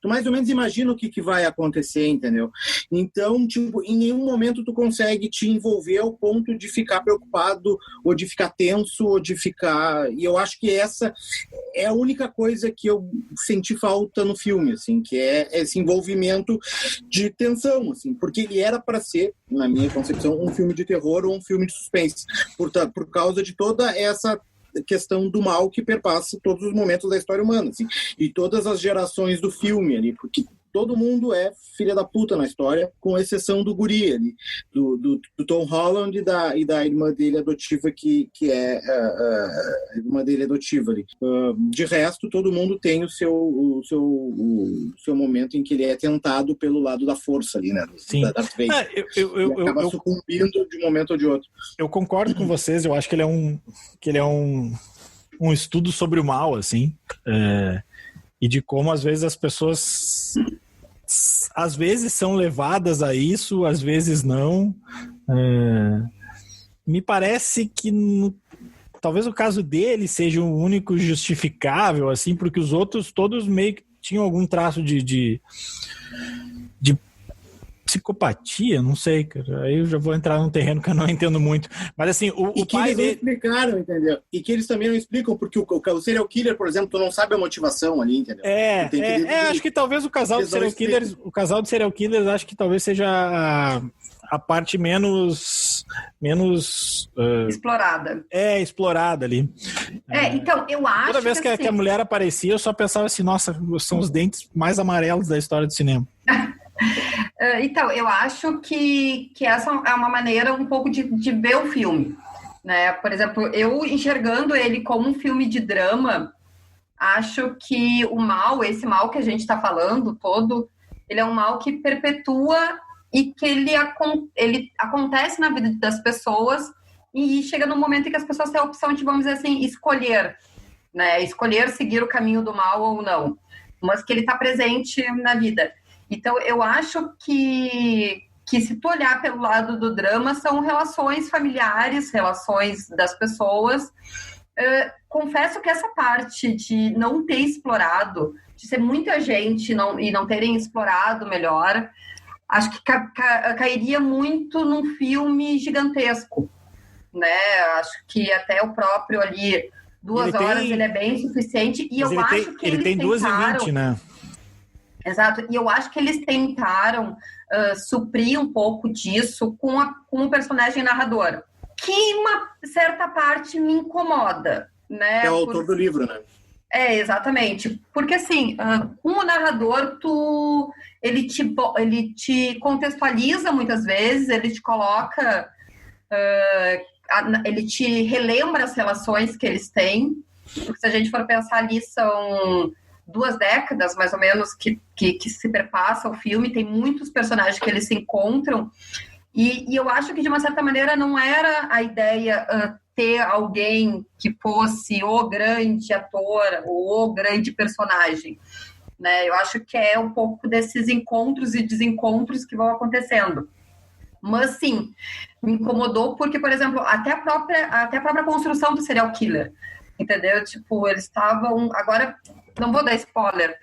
tu mais ou menos imagina o que vai acontecer, entendeu? Então, tipo, em nenhum momento tu consegue te envolver ao ponto de ficar preocupado, ou de ficar tenso, ou de ficar... E eu acho que essa é a única coisa que eu senti falta no filme, assim, que é esse envolvimento de tensão, assim, porque ele era para ser, na minha concepção, um filme de terror ou um filme de suspense, por causa de toda essa questão do mal que perpassa todos os momentos da história humana, assim, e todas as gerações do filme ali, porque todo mundo é filha da puta na história, com exceção do guri ali, do Tom Holland e da irmã dele adotiva, que é a irmã dele adotiva ali. De resto, todo mundo tem o seu momento em que ele é tentado pelo lado da força ali, né? Sim. Da Darth Vader. Ele acaba sucumbindo de um momento ou de outro. Eu concordo com vocês, eu acho que ele é um estudo sobre o mal, assim, e de como às vezes as pessoas às vezes são levadas a isso, às vezes não. Me parece que talvez o caso dele seja o único justificável, assim, porque os outros todos meio que tinham algum traço de psicopatia, não sei, cara. Aí eu já vou entrar num terreno que eu não entendo muito. Mas assim, o pai dele... eles não explicaram, entendeu? E que eles também não explicam, porque o serial killer, por exemplo, tu não sabe a motivação ali, entendeu? Acho que talvez o casal de serial killers, acho que talvez seja a parte menos explorada. Explorada ali. Então, eu acho toda vez que a mulher aparecia, eu só pensava assim, nossa, são os dentes mais amarelos da história do cinema. Então, eu acho que essa é uma maneira um pouco de ver o filme, né? Por exemplo, eu enxergando ele como um filme de drama, acho que esse mal que a gente está falando todo, ele é um mal que perpetua e que ele acontece na vida das pessoas e chega num momento em que as pessoas têm a opção de, vamos dizer assim, escolher, né? Escolher seguir o caminho do mal ou não, mas que ele está presente na vida. Então, eu acho que se tu olhar pelo lado do drama, são relações familiares, relações das pessoas. Confesso que essa parte de não ter explorado, de ser muita gente e não terem explorado melhor, acho que cairia muito num filme gigantesco, né? Acho que até o próprio ali, 2 horas, ele é bem suficiente. E eu acho que ele tem 2h20, né? Exato, e eu acho que eles tentaram suprir um pouco disso com o personagem narrador, que uma certa parte me incomoda, né? É o autor do livro, né? Exatamente, porque assim, como narrador, ele te contextualiza muitas vezes, ele te coloca, ele te relembra as relações que eles têm, porque se a gente for pensar ali, são 2 décadas, mais ou menos, que se perpassa o filme, tem muitos personagens que eles se encontram, e eu acho que, de uma certa maneira, não era a ideia ter alguém que fosse o grande ator, ou o grande personagem, né? Eu acho que é um pouco desses encontros e desencontros que vão acontecendo. Mas, sim, me incomodou porque, por exemplo, até a própria construção do serial killer, entendeu? Tipo, eles estavam... Agora, não vou dar spoiler,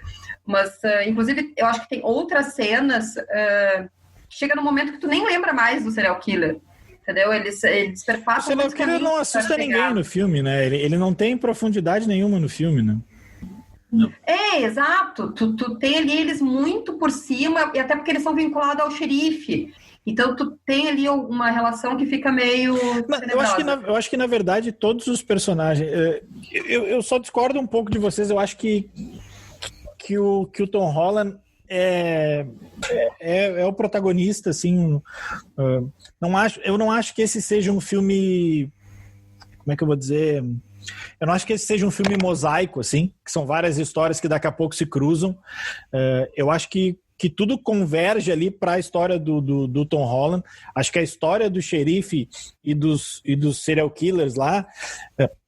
mas, inclusive, eu acho que tem outras cenas que chega num momento que tu nem lembra mais do serial killer, entendeu? Eles perpassam... O serial killer não assusta ninguém no filme, né? Ele não tem profundidade nenhuma no filme, né? Não. Exato. Tu tem ali eles muito por cima, e até porque eles são vinculados ao xerife. Então, tu tem ali uma relação que fica meio... Eu acho que, na verdade, todos os personagens... Eu só discordo um pouco de vocês. Eu acho que o Tom Holland é o protagonista, assim... Eu não acho que esse seja um filme... Como é que eu vou dizer... Eu não acho que esse seja um filme mosaico, assim, que são várias histórias que daqui a pouco se cruzam. Eu acho que tudo converge ali para a história do Tom Holland. Acho que a história do xerife e dos serial killers lá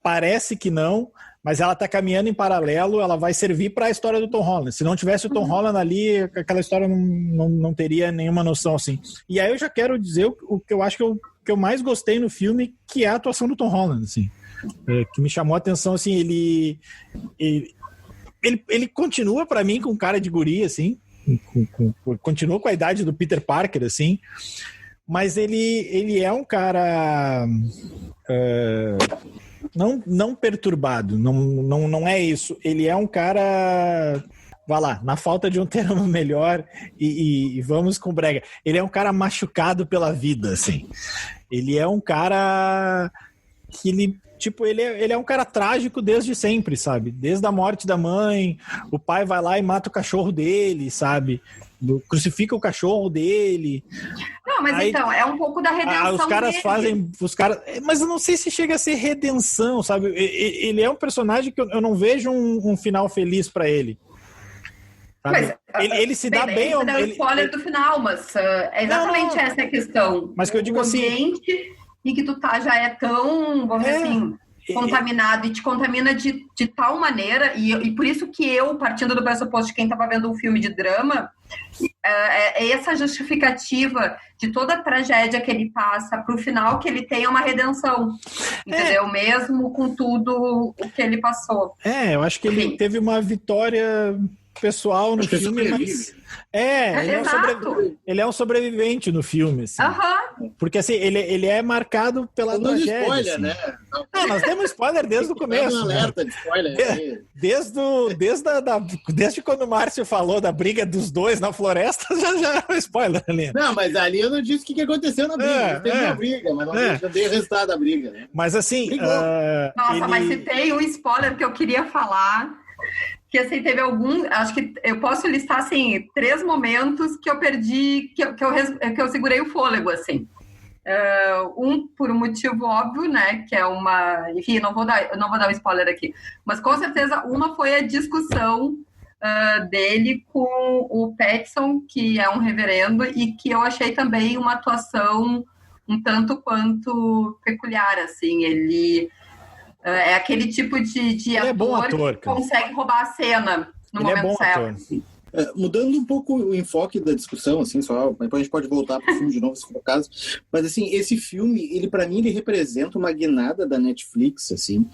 parece que não, mas ela está caminhando em paralelo, ela vai servir para a história do Tom Holland. Se não tivesse o Tom Holland ali, aquela história não teria nenhuma noção assim. E aí eu já quero dizer o que eu acho que eu mais gostei no filme, que é a atuação do Tom Holland, assim. que me chamou a atenção, assim, ele continua para mim com cara de guri, assim, continua com a idade do Peter Parker, assim, mas ele é um cara não perturbado, não é isso. Ele é um cara, vai lá, na falta de um termo melhor, e vamos com brega, ele é um cara machucado pela vida, assim. Ele é um cara que ele é um cara trágico desde sempre, sabe? Desde a morte da mãe, o pai vai lá e mata o cachorro dele, sabe? Crucifica o cachorro dele. Não, mas aí, então, é um pouco da redenção os caras dele. fazem... Mas eu não sei se chega a ser redenção, sabe? Ele é um personagem que eu não vejo um final feliz pra ele. Mas, ele se dá bem... Ele dá o spoiler do final, mas é exatamente essa a questão. Mas que eu digo o ambiente em que tu tá já é tão, vamos dizer assim, contaminado, e te contamina de tal maneira, e por isso que eu, partindo do pressuposto de quem estava vendo um filme de drama, essa justificativa de toda a tragédia que ele passa pro final, que ele tenha uma redenção, entendeu? Mesmo com tudo o que ele passou. Eu acho que ele teve uma vitória pessoal no filme, mas... ele é um sobrevivente no filme, assim. Porque, assim, ele é marcado pela tragédia. Spoiler, assim. né? Nós temos spoiler desde o começo. Um alerta de spoiler. Desde quando o Márcio falou da briga dos dois na floresta, já é um spoiler ali. Não, mas ali eu não disse o que aconteceu na briga. Teve uma briga, mas não dei o resultado da briga, né? Mas, assim... mas se tem um spoiler que eu queria falar... Que assim, teve acho que eu posso listar assim 3 momentos que eu perdi, que eu segurei o fôlego, assim. Por um motivo óbvio, né, que é enfim, eu não vou dar um spoiler aqui, mas com certeza uma foi a discussão dele com o Pattinson, que é um reverendo, e que eu achei também uma atuação um tanto quanto peculiar, assim. Ele é aquele tipo de ator que consegue roubar a cena no momento certo. Assim. Mudando um pouco o enfoque da discussão, assim, só, depois a gente pode voltar para o filme de novo, se for o caso, mas, assim, esse filme, para mim, ele representa uma guinada da Netflix, assim.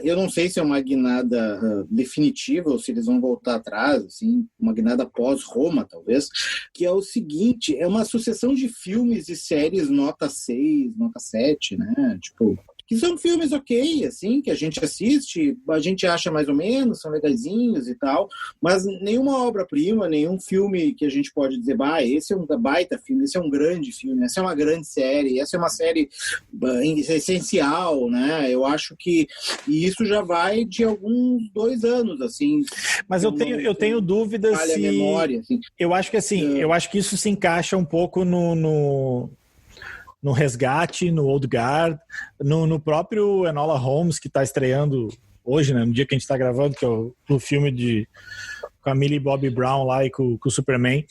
Eu não sei se é uma guinada definitiva ou se eles vão voltar atrás, assim, uma guinada pós-Roma, talvez, que é o seguinte, é uma sucessão de filmes e séries nota 6, nota 7, né, tipo... que são filmes ok, assim, que a gente assiste, a gente acha mais ou menos, são legaisinhos e tal, mas nenhuma obra-prima, nenhum filme que a gente pode dizer, esse é um baita filme, esse é um grande filme, essa é uma grande série, essa é uma série essencial, né? Eu acho que isso já vai de alguns 2 anos, assim. Mas eu tenho dúvidas se... a memória, assim. Eu acho que, assim, eu acho que isso se encaixa um pouco no Resgate, no Old Guard, no próprio Enola Holmes, que está estreando hoje, né, no dia que a gente está gravando, que é o filme com a Millie Bobby Brown lá e com o Superman.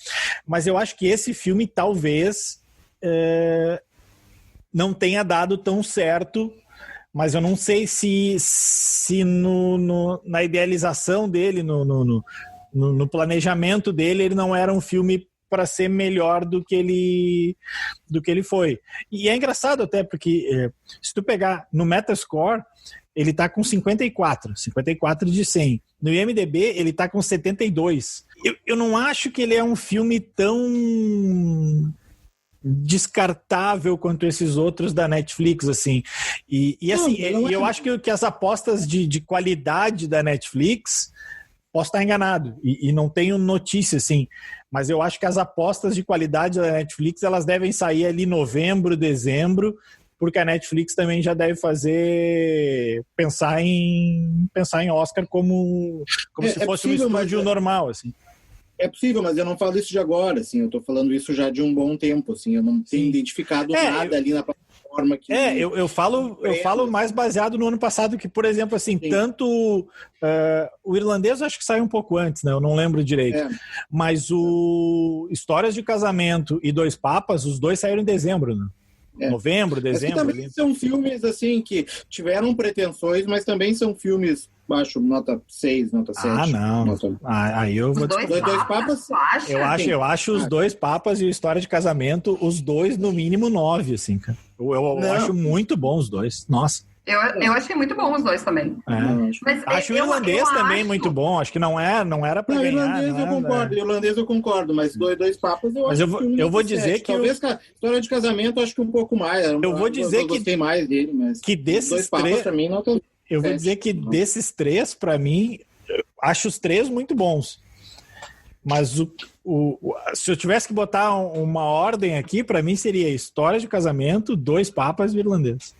Mas eu acho que esse filme talvez não tenha dado tão certo, mas eu não sei se na idealização dele, no planejamento dele, ele não era um filme para ser melhor do que ele foi. E é engraçado até, porque se tu pegar no Metascore, ele tá com 54 de 100. No IMDb, ele tá com 72. Eu não acho que ele é um filme tão descartável quanto esses outros da Netflix, assim. Eu acho que as apostas de qualidade da Netflix... Posso estar enganado, e não tenho notícia, assim, mas eu acho que as apostas de qualidade da Netflix, elas devem sair ali em novembro, dezembro, porque a Netflix também já deve pensar em Oscar como se fosse um estúdio normal, assim. É possível, mas eu não falo isso de agora, assim, eu estou falando isso já de um bom tempo, assim, eu não tenho identificado nada ali na plataforma que... Eu falo mais baseado no ano passado, que, por exemplo, assim, tanto o Irlandês acho que saiu um pouco antes, né, eu não lembro direito, mas o Histórias de Casamento e Dois Papas, os dois saíram em dezembro, né? Novembro, dezembro. Mas também são filmes, assim, que tiveram pretensões, mas também são filmes, acho, nota 6, nota 7. Ah, não. Aí eu vou... Dois papas, eu acho os Dois Papas e o História de Casamento, os dois, no mínimo, 9, assim, cara. Eu acho muito bom os dois. Nossa. Eu achei muito bom os dois também. Mas acho o irlandês também muito bom. Acho que não era pra ganhar. Irlandês eu concordo, mas Dois Papas eu vou dizer que talvez a História de Casamento acho que um pouco mais. Eu vou dizer eu gostei mais dele, mas que desses Dois Papas pra mim não tô... Eu vou dizer que desses três, pra mim, acho os três muito bons. Mas se eu tivesse que botar uma ordem aqui, pra mim seria História de Casamento, Dois Papas e o Irlandês.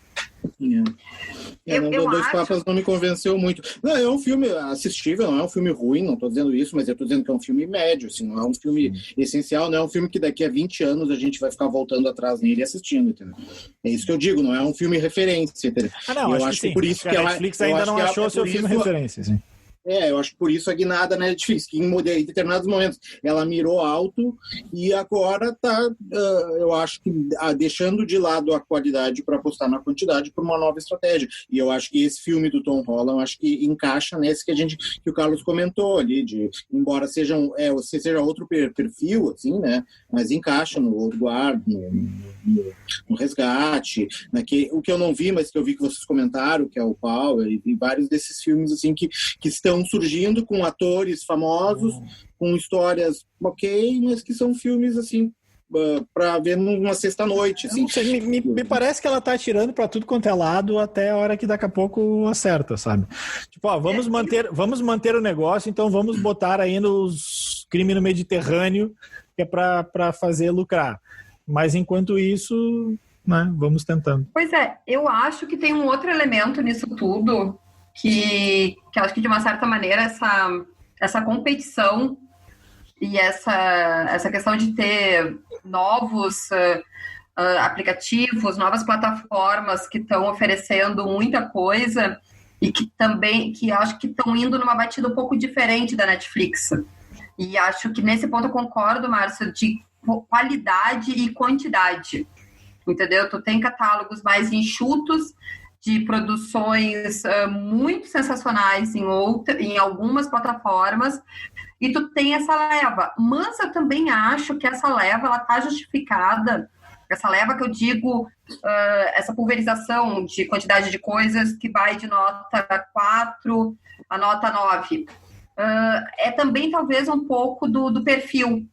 Dois Papas não me convenceu muito. Não, é um filme assistível, não é um filme ruim, não estou dizendo isso, mas eu estou dizendo que é um filme médio, assim, não é um filme essencial, não é um filme que daqui a 20 anos a gente vai ficar voltando atrás nele e assistindo, entendeu? É isso que eu digo, não é um filme referência, entendeu? Não, eu acho que por isso que a Netflix ainda não achou seu filme referência, sim. Eu acho que por isso a guinada na Netflix, que em determinados momentos ela mirou alto e agora está, eu acho que deixando de lado a qualidade para apostar na quantidade por uma nova estratégia. E eu acho que esse filme do Tom Holland, acho que encaixa nesse que o Carlos comentou ali, embora seja outro perfil, assim, né? Mas encaixa no Old Guard, no Resgate, o que eu não vi, mas que eu vi que vocês comentaram, que é o Power, e vários desses filmes assim que estão surgindo com atores famosos, com histórias ok, mas que são filmes assim para ver numa sexta-noite. Assim. Me parece que ela tá atirando para tudo quanto é lado até a hora que daqui a pouco acerta, sabe? Tipo, vamos manter o negócio, então vamos botar aí nos crimes no Mediterrâneo, que é para fazer lucrar. Mas enquanto isso, né, vamos tentando. Pois é, eu acho que tem um outro elemento nisso tudo que acho que de uma certa maneira essa competição e essa questão de ter novos aplicativos, novas plataformas que estão oferecendo muita coisa e que acho que estão indo numa batida um pouco diferente da Netflix. E acho que nesse ponto eu concordo, Márcio, de qualidade e quantidade, entendeu? Tu tem catálogos mais enxutos de produções muito sensacionais em algumas plataformas, e tu tem essa leva. Mas eu também acho que essa leva, ela está justificada, essa leva que eu digo, essa pulverização de quantidade de coisas que vai de nota 4 a nota 9. É também talvez um pouco do perfil.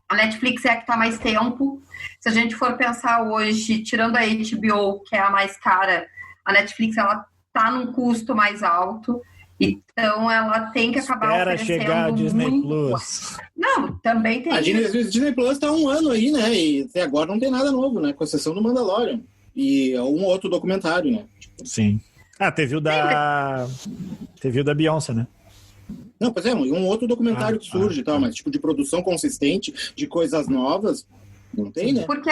A Netflix é a que está mais tempo. Se a gente for pensar hoje, tirando a HBO, que é a mais cara, a Netflix ela está num custo mais alto, então ela tem que acabar oferecendo chegar a Disney muito. Plus. Não, também tem. A Disney Plus está há um ano aí, né? E até agora não tem nada novo, né? Com exceção do Mandalorian e um outro documentário, né? Sim. Teve o da Beyoncé, né? Não, pois é, um outro documentário que surge e tal, mas tipo de produção consistente, de coisas novas, não tem, né? Porque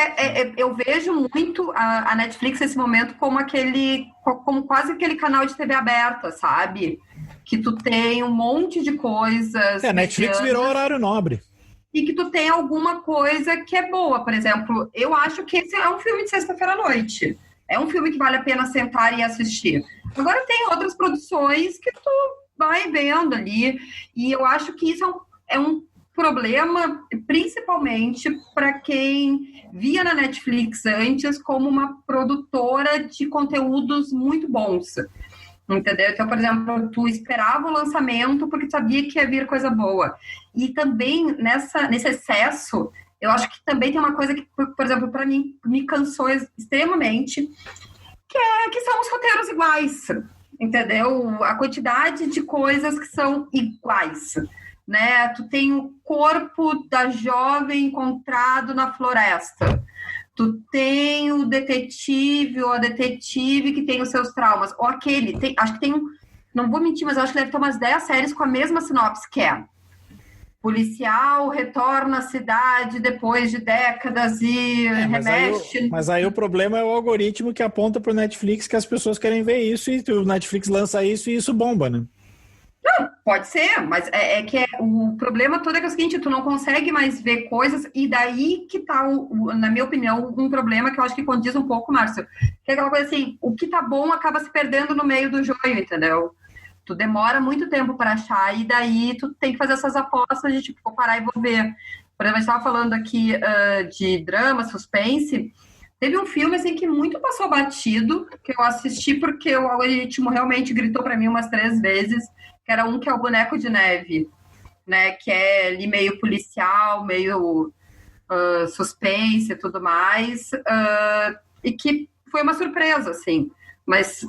eu vejo muito a Netflix nesse momento como quase aquele canal de TV aberta, sabe? Que tu tem um monte de coisas. A Netflix virou horário nobre. E que tu tem alguma coisa que é boa. Por exemplo, eu acho que esse é um filme de sexta-feira à noite. É um filme que vale a pena sentar e assistir. Agora tem outras produções que tu vai vendo ali, e eu acho que isso é um problema, principalmente para quem via na Netflix antes como uma produtora de conteúdos muito bons, entendeu? Então, por exemplo, tu esperava o lançamento porque tu sabia que ia vir coisa boa, e também nesse excesso, eu acho que também tem uma coisa que, por exemplo, para mim, me cansou extremamente, que são os roteiros iguais, entendeu? A quantidade de coisas que são iguais, né? Tu tem o corpo da jovem encontrado na floresta. Tu tem o detetive ou a detetive que tem os seus traumas. Ou acho que tem não vou mentir, mas eu acho que deve ter umas 10 séries com a mesma sinopse, que é policial retorna à cidade depois de décadas e remexe. Mas aí o problema é o algoritmo que aponta pro Netflix que as pessoas querem ver isso e o Netflix lança isso e isso bomba, né? Não, pode ser, mas o problema todo é que é o seguinte, tu não consegue mais ver coisas, e daí que tá, na minha opinião, um problema que eu acho que condiz um pouco, Márcio, que é aquela coisa assim, o que tá bom acaba se perdendo no meio do joio, entendeu? Tu demora muito tempo para achar, e daí tu tem que fazer essas apostas de, tipo, vou parar e vou ver. Por exemplo, a gente estava falando aqui de drama, suspense, Teve um filme, assim, que muito passou batido, que eu assisti porque o algoritmo realmente gritou pra mim umas 3 vezes, que era um que é o Boneco de Neve, né? Que é ali meio policial, meio suspense e tudo mais, e que foi uma surpresa, assim. Mas,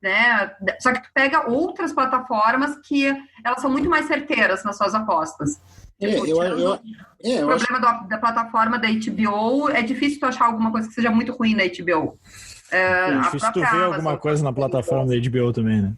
né? Só que tu pega outras plataformas que elas são muito mais certeiras nas suas apostas. O problema da plataforma da HBO é difícil tu achar alguma coisa que seja muito ruim na HBO. É difícil tu ver alguma coisa na plataforma da HBO também, né?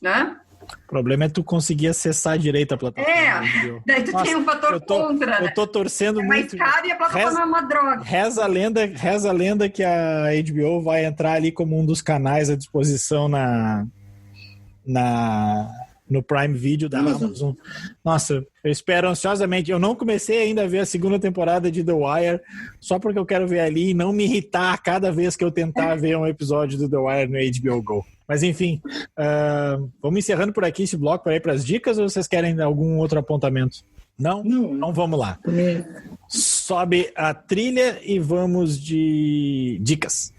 Né? O problema é tu conseguir acessar direito a plataforma da HBO. Daí tu tem um fator contra, né? Eu tô torcendo muito. É mais caro e a plataforma é uma droga. Reza a lenda que a HBO vai entrar ali como um dos canais à disposição no Prime Video da Amazon. Nossa, eu espero ansiosamente. Eu não comecei ainda a ver a segunda temporada de The Wire, só porque eu quero ver ali e não me irritar cada vez que eu tentar ver um episódio do The Wire no HBO Go. Mas enfim, vamos encerrando por aqui esse bloco para ir para as dicas, ou vocês querem algum outro apontamento? Não? Então vamos lá. Sobe a trilha e vamos de dicas.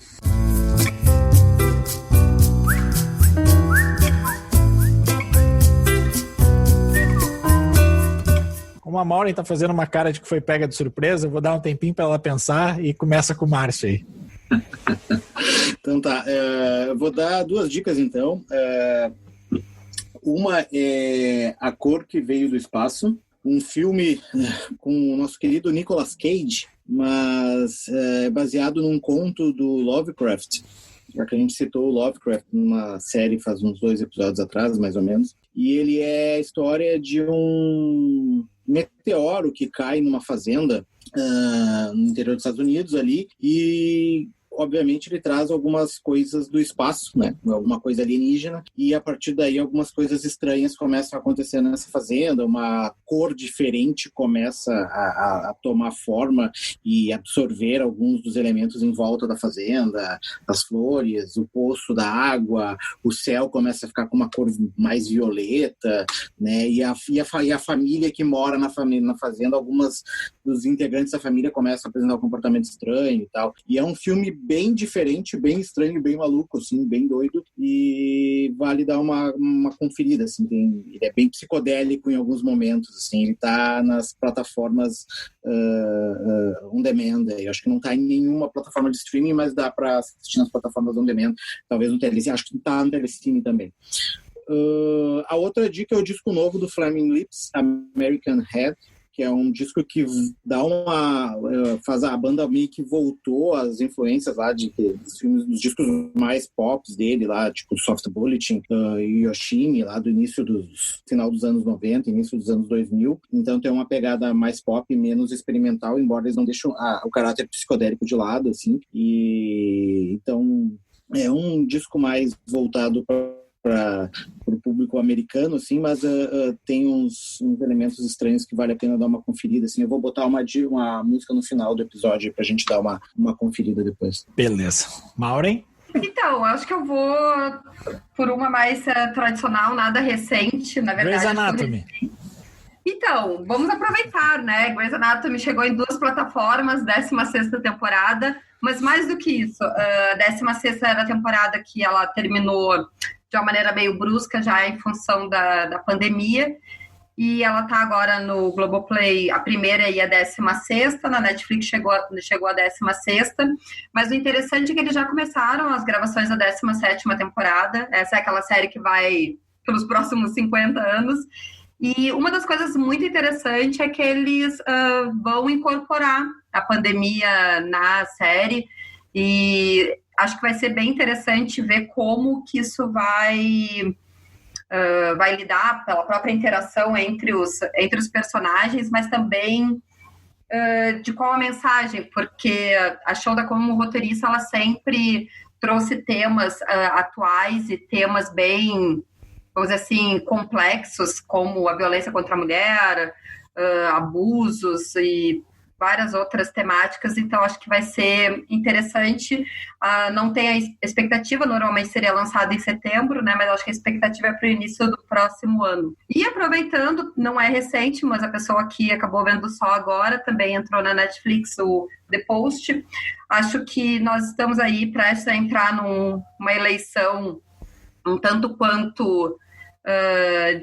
Como a Maureen tá fazendo uma cara de que foi pega de surpresa, eu vou dar um tempinho para ela pensar e começa com o Márcio aí. Então tá, eu vou dar 2 dicas então. Uma é A Cor que Veio do Espaço, um filme com o nosso querido Nicolas Cage, mas baseado num conto do Lovecraft. Já que a gente citou o Lovecraft numa série faz uns 2 episódios atrás, mais ou menos. E ele é a história de um meteoro que cai numa fazenda no interior dos Estados Unidos ali, e obviamente ele traz algumas coisas do espaço, né? Alguma coisa alienígena, e a partir daí algumas coisas estranhas começam a acontecer nessa fazenda, uma cor diferente começa a tomar forma e absorver alguns dos elementos em volta da fazenda, as flores, o poço da água, o céu começa a ficar com uma cor mais violeta, né? E a família que mora na fazenda, algumas dos integrantes da família começam a apresentar um comportamento estranho e tal. E é um filme bem diferente, bem estranho, bem maluco, assim, bem doido, e vale dar uma conferida, assim. Ele é bem psicodélico em alguns momentos, assim. Ele tá nas plataformas on demand. Eu acho que não tá em nenhuma plataforma de streaming, mas dá para assistir nas plataformas on demand, talvez no Telecine, acho que tá no Telecine também. A outra dica é o disco novo do Flaming Lips, American Head, que é um disco que dá faz a banda meio que voltou às influências lá dos filmes, dos discos mais pops dele lá, tipo Soft Bulletin e Yoshimi, lá do final dos anos 90, início dos anos 2000. Então tem uma pegada mais pop, menos experimental, embora eles não deixem o caráter psicodélico de lado, assim. E então é um disco mais voltado para o público americano, assim, mas tem uns elementos estranhos que vale a pena dar uma conferida, assim. Eu vou botar uma música no final do episódio pra gente dar uma conferida depois. Beleza. Maureen? Então, acho que eu vou por uma mais tradicional, nada recente, na verdade. Grey's Anatomy. Então, vamos aproveitar, né? Grey's Anatomy chegou em 2 plataformas, 16ª temporada, mas mais do que isso, a 16ª era a temporada que ela terminou de uma maneira meio brusca já em função da pandemia, e ela tá agora no Globoplay, a primeira e a 16ª, na Netflix chegou a 16ª, mas o interessante é que eles já começaram as gravações da 17ª temporada, essa é aquela série que vai pelos próximos 50 anos, e uma das coisas muito interessantes é que eles vão incorporar a pandemia na série, e acho que vai ser bem interessante ver como que isso vai lidar pela própria interação entre os personagens, mas também de qual a mensagem, porque a Shonda, como roteirista, ela sempre trouxe temas atuais e temas bem, vamos dizer assim, complexos, como a violência contra a mulher, abusos e várias outras temáticas, então acho que vai ser interessante. Não tem a expectativa, normalmente seria lançado em setembro, né, mas acho que a expectativa é para o início do próximo ano. E aproveitando, não é recente, mas a pessoa que acabou vendo só agora, também entrou na Netflix, o The Post. Acho que nós estamos aí prestes a entrar numa eleição um tanto quanto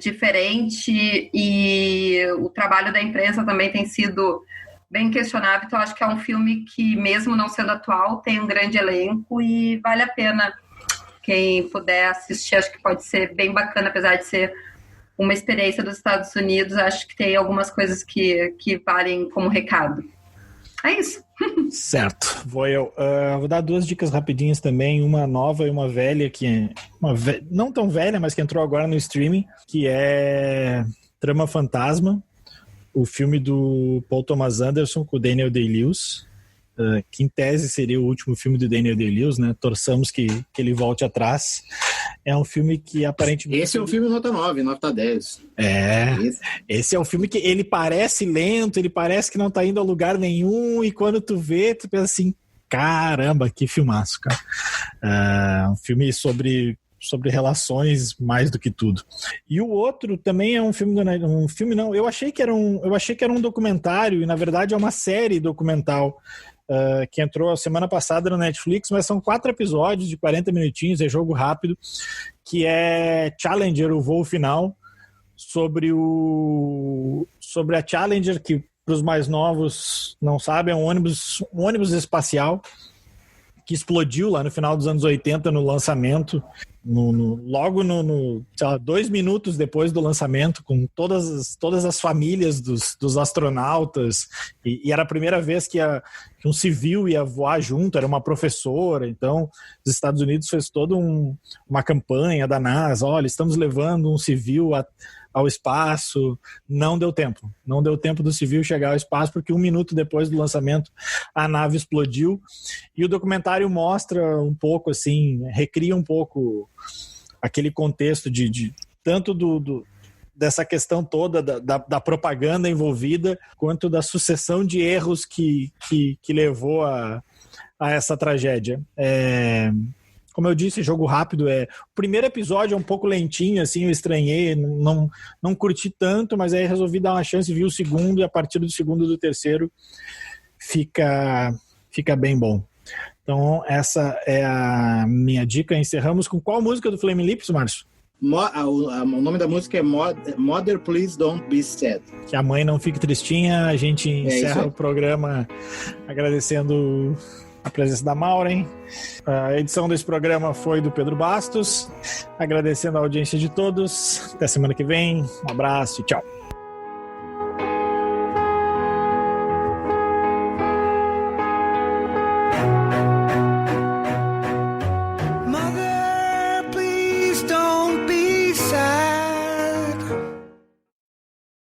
diferente, e o trabalho da imprensa também tem sido bem questionável, então acho que é um filme que, mesmo não sendo atual, tem um grande elenco e vale a pena quem puder assistir. Acho que pode ser bem bacana, apesar de ser uma experiência dos Estados Unidos, acho que tem algumas coisas que valem como recado. É isso. Certo, vou dar 2 dicas rapidinhas também, uma nova e uma velha, não tão velha, mas que entrou agora no streaming, que é Trama Fantasma, o filme do Paul Thomas Anderson com o Daniel Day-Lewis, que em tese seria o último filme do Daniel Day-Lewis, né? Torçamos que ele volte atrás. É um filme que aparentemente... Esse é um filme nota 9, nota 10. Esse é um filme que ele parece lento, ele parece que não tá indo a lugar nenhum, e quando tu vê, tu pensa assim, caramba, que filmaço, cara. Um filme sobre relações mais do que tudo. E o outro também é um filme eu achei que era um documentário, e na verdade é uma série documental que entrou a semana passada no Netflix, mas são 4 episódios de 40 minutinhos, é jogo rápido, que é Challenger, o voo final, sobre a Challenger, que para os mais novos não sabem, é um ônibus espacial que explodiu lá no final dos anos 80 no lançamento, logo 2 minutos depois do lançamento, com todas as famílias dos astronautas, e era a primeira vez que um civil ia voar junto, era uma professora. Então os Estados Unidos fez toda uma campanha da NASA, olha, estamos levando um civil ao espaço. Não deu tempo do civil chegar ao espaço, porque 1 minuto depois do lançamento a nave explodiu. E o documentário mostra um pouco, assim, recria um pouco aquele contexto de tanto dessa questão toda da propaganda envolvida, quanto da sucessão de erros que levou a essa tragédia. Como eu disse, jogo rápido. O primeiro episódio é um pouco lentinho, assim, eu estranhei, não curti tanto, mas aí resolvi dar uma chance, vi o segundo, e a partir do segundo e do terceiro fica bem bom. Então essa é a minha dica. Encerramos com qual música do Flaming Lips, Márcio? O nome da música é Mother, Please Don't Be Sad. Que a mãe não fique tristinha. A gente encerra o programa agradecendo a presença da Maureen. A edição desse programa foi do Pedro Bastos. Agradecendo a audiência de todos. Até semana que vem. Um abraço e tchau.